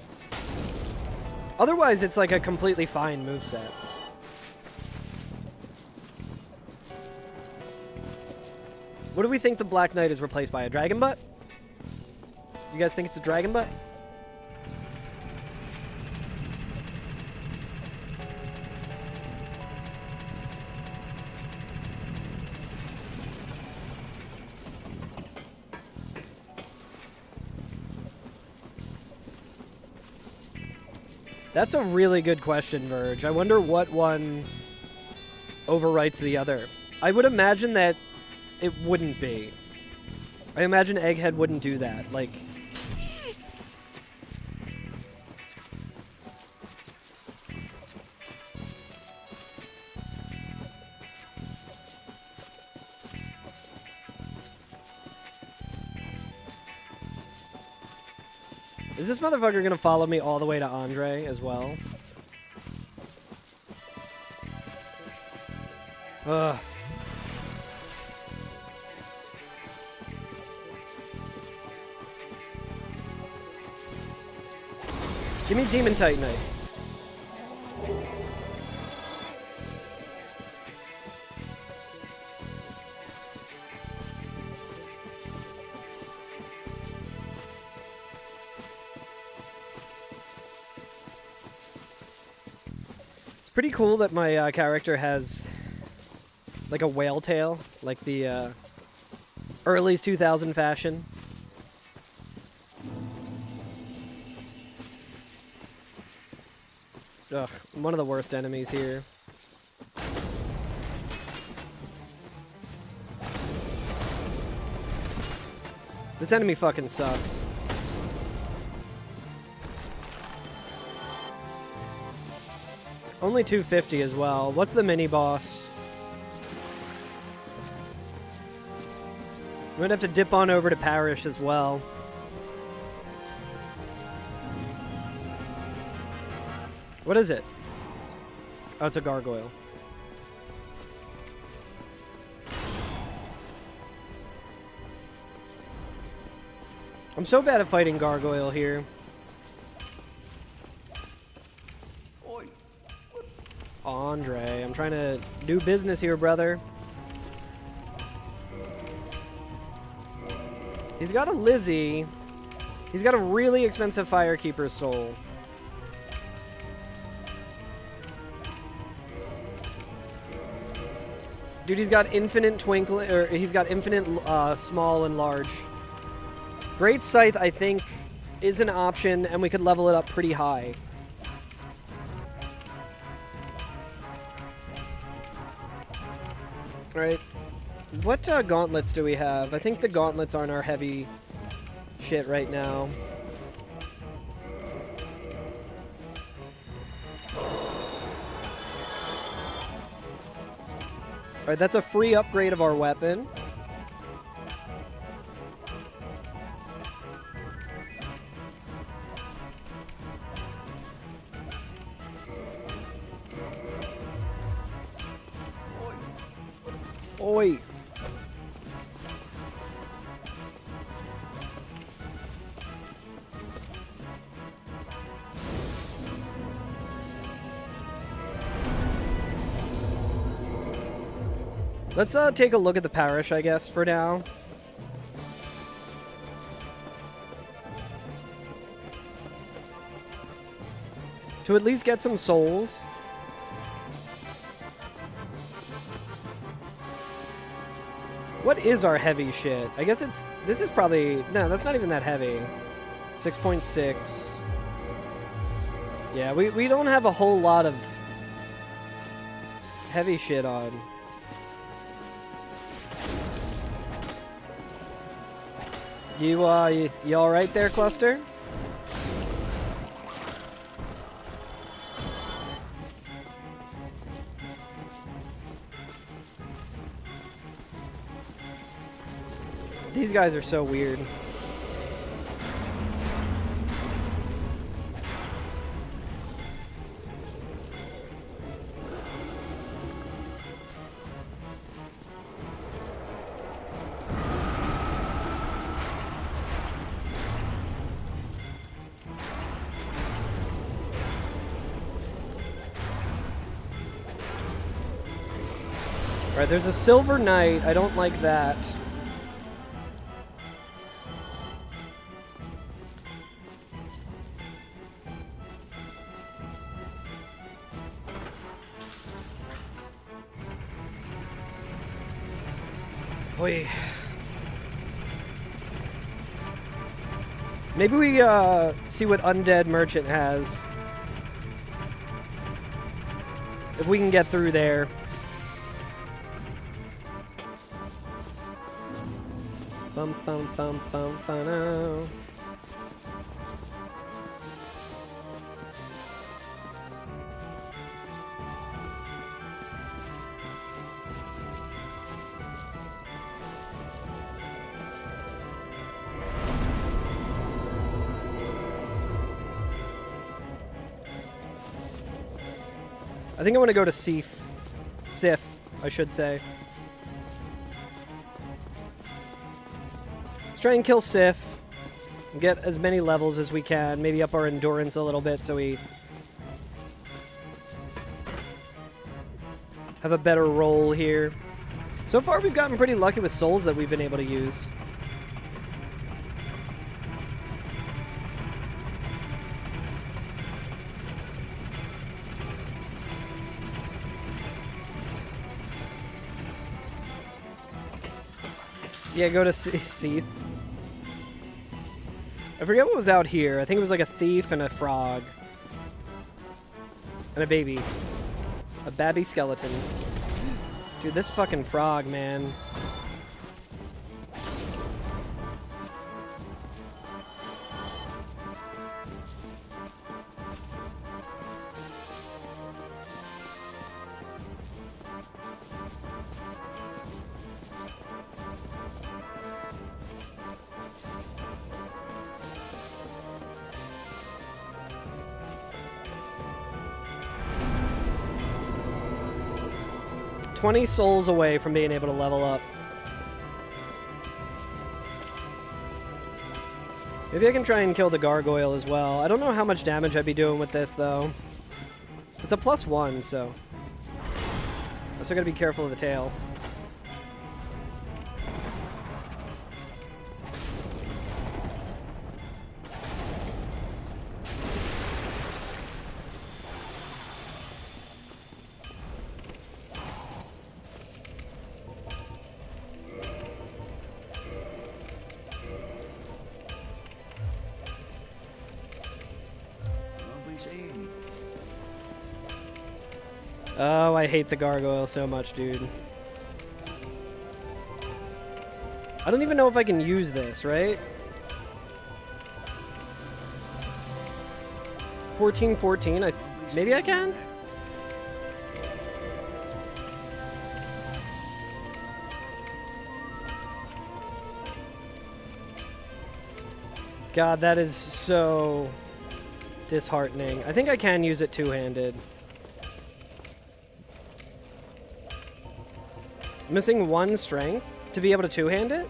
Otherwise, it's like a completely fine moveset. What do we think the Black Knight is replaced by? A dragon butt? You guys think it's a dragon butt? That's a really good question, Verge. I wonder what one overwrites the other. I would imagine that it wouldn't be. I imagine Egghead wouldn't do that. Like... Is this motherfucker gonna follow me all the way to Andre as well? Ugh. Give me Demon Titanite. It's pretty cool that my character has like a whale tail, like the early 2000 fashion. Ugh, one of the worst enemies here. This enemy fucking sucks. Only 250 as well. What's the mini boss? I'm gonna have to dip on over to Parish as well. What is it? Oh, it's a gargoyle. I'm so bad at fighting gargoyle here. Andre, I'm trying to do business here, brother. He's got a Lizzie. He's got a really expensive Firekeeper's soul. Dude, he's got infinite twinkling, or he's got infinite small and large. Great Scythe, I think, is an option, and we could level it up pretty high. Alright. What gauntlets do we have? I think the gauntlets aren't our heavy shit right now. Alright, that's a free upgrade of our weapon. Oi! Let's take a look at the parish, I guess, for now. To at least get some souls. What is our heavy shit? I guess it's... This is probably... No, that's not even that heavy. 6.6. Yeah, we don't have a whole lot of heavy shit on. You alright there, Cluster? These guys are so weird. Alright, there's a Silver Knight. I don't like that. Oi. Maybe we see what Undead Merchant has. If we can get through there. Bum bum bum bum bum. I think I want to go to Sif. Sif, I should say. Let's try and kill Sif. And get as many levels as we can. Maybe up our endurance a little bit so we have a better roll here. So far, we've gotten pretty lucky with souls that we've been able to use. Yeah, go to Seath. I forget what was out here. I think it was like a thief and a frog. And a baby. A babby skeleton. Dude, this fucking frog, man. $20 souls away from being able to level up. Maybe I can try and kill the gargoyle as well. I don't know how much damage I'd be doing with this, though. It's a +1, so... Also gotta be careful of the tail. Oh, I hate the gargoyle so much, dude. I don't even know if I can use this, right? 14-14, maybe I can? God, that is so disheartening. I think I can use it two-handed. Missing 1 strength to be able to two-hand it?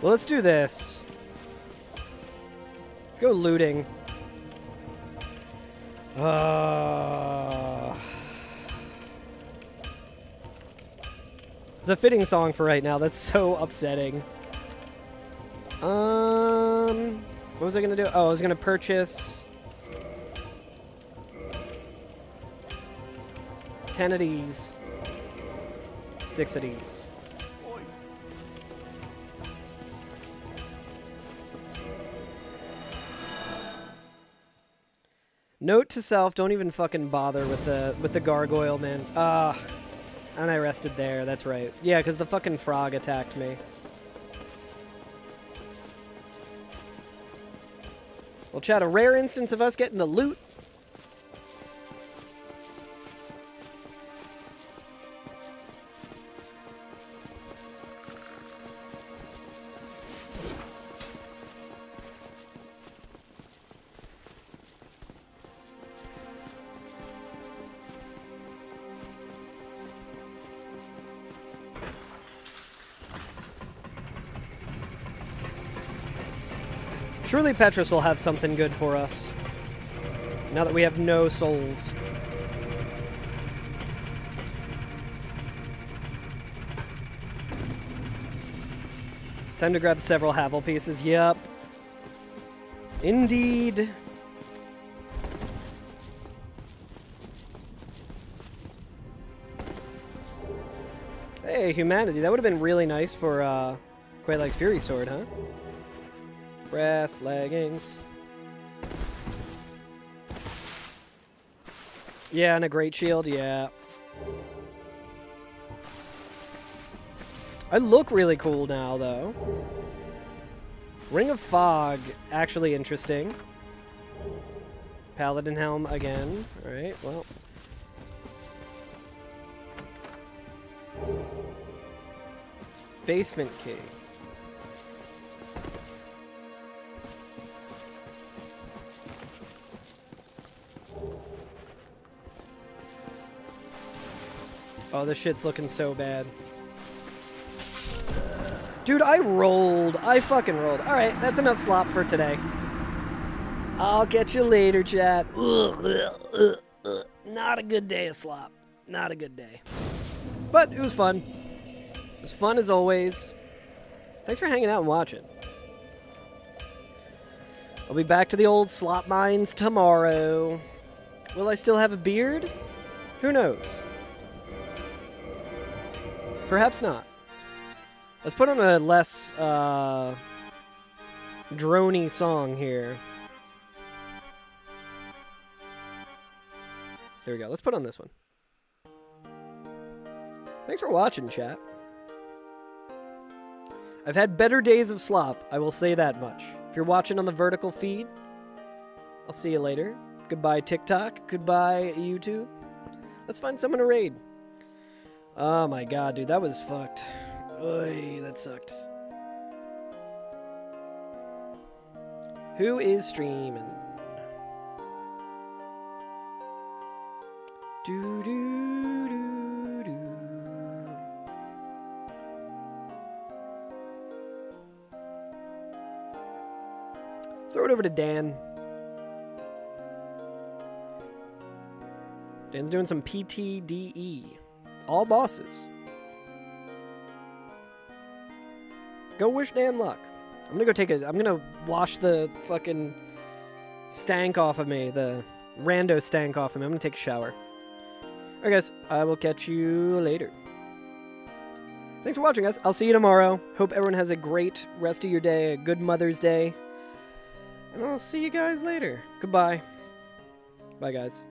Well, let's do this. Let's go looting. It's a fitting song for right now. That's so upsetting. What was I gonna do? Oh, I was gonna purchase 10 of these, 6 of these. Note to self: don't even fucking bother with the gargoyle, man. And I rested there. That's right. Yeah, because the fucking frog attacked me. Well, chat, a rare instance of us getting the loot. Surely Petrus will have something good for us, now that we have no souls. Time to grab several Havel pieces. Yep. Indeed. Hey, humanity. That would have been really nice for Quaylag's Fury Sword, huh? Brass leggings. Yeah, and a great shield, yeah. I look really cool now, though. Ring of Fog, actually interesting. Paladin Helm again. Alright, well. Basement Key. Oh, this shit's looking so bad. Dude, I rolled. I fucking rolled. Alright, that's enough slop for today. I'll catch you later, chat. Not a good day of slop. Not a good day. But it was fun. It was fun as always. Thanks for hanging out and watching. I'll be back to the old slop mines tomorrow. Will I still have a beard? Who knows? Perhaps not. Let's put on a less drony song here. There we go. Let's put on this one. Thanks for watching, chat. I've had better days of slop, I will say that much. If you're watching on the vertical feed, I'll see you later. Goodbye, TikTok. Goodbye, YouTube. Let's find someone to raid. Oh my god, dude, that was fucked. Oy, that sucked. Who is streaming? Do do do do. Let's throw it over to Dan. Dan's doing some PTDE. All bosses. Go wish Dan luck. I'm gonna go take a... I'm gonna wash the fucking stank off of me. The rando stank off of me. I'm gonna take a shower. Alright guys, I will catch you later. Thanks for watching, guys. I'll see you tomorrow. Hope everyone has a great rest of your day. A good Mother's Day. And I'll see you guys later. Goodbye. Bye, guys.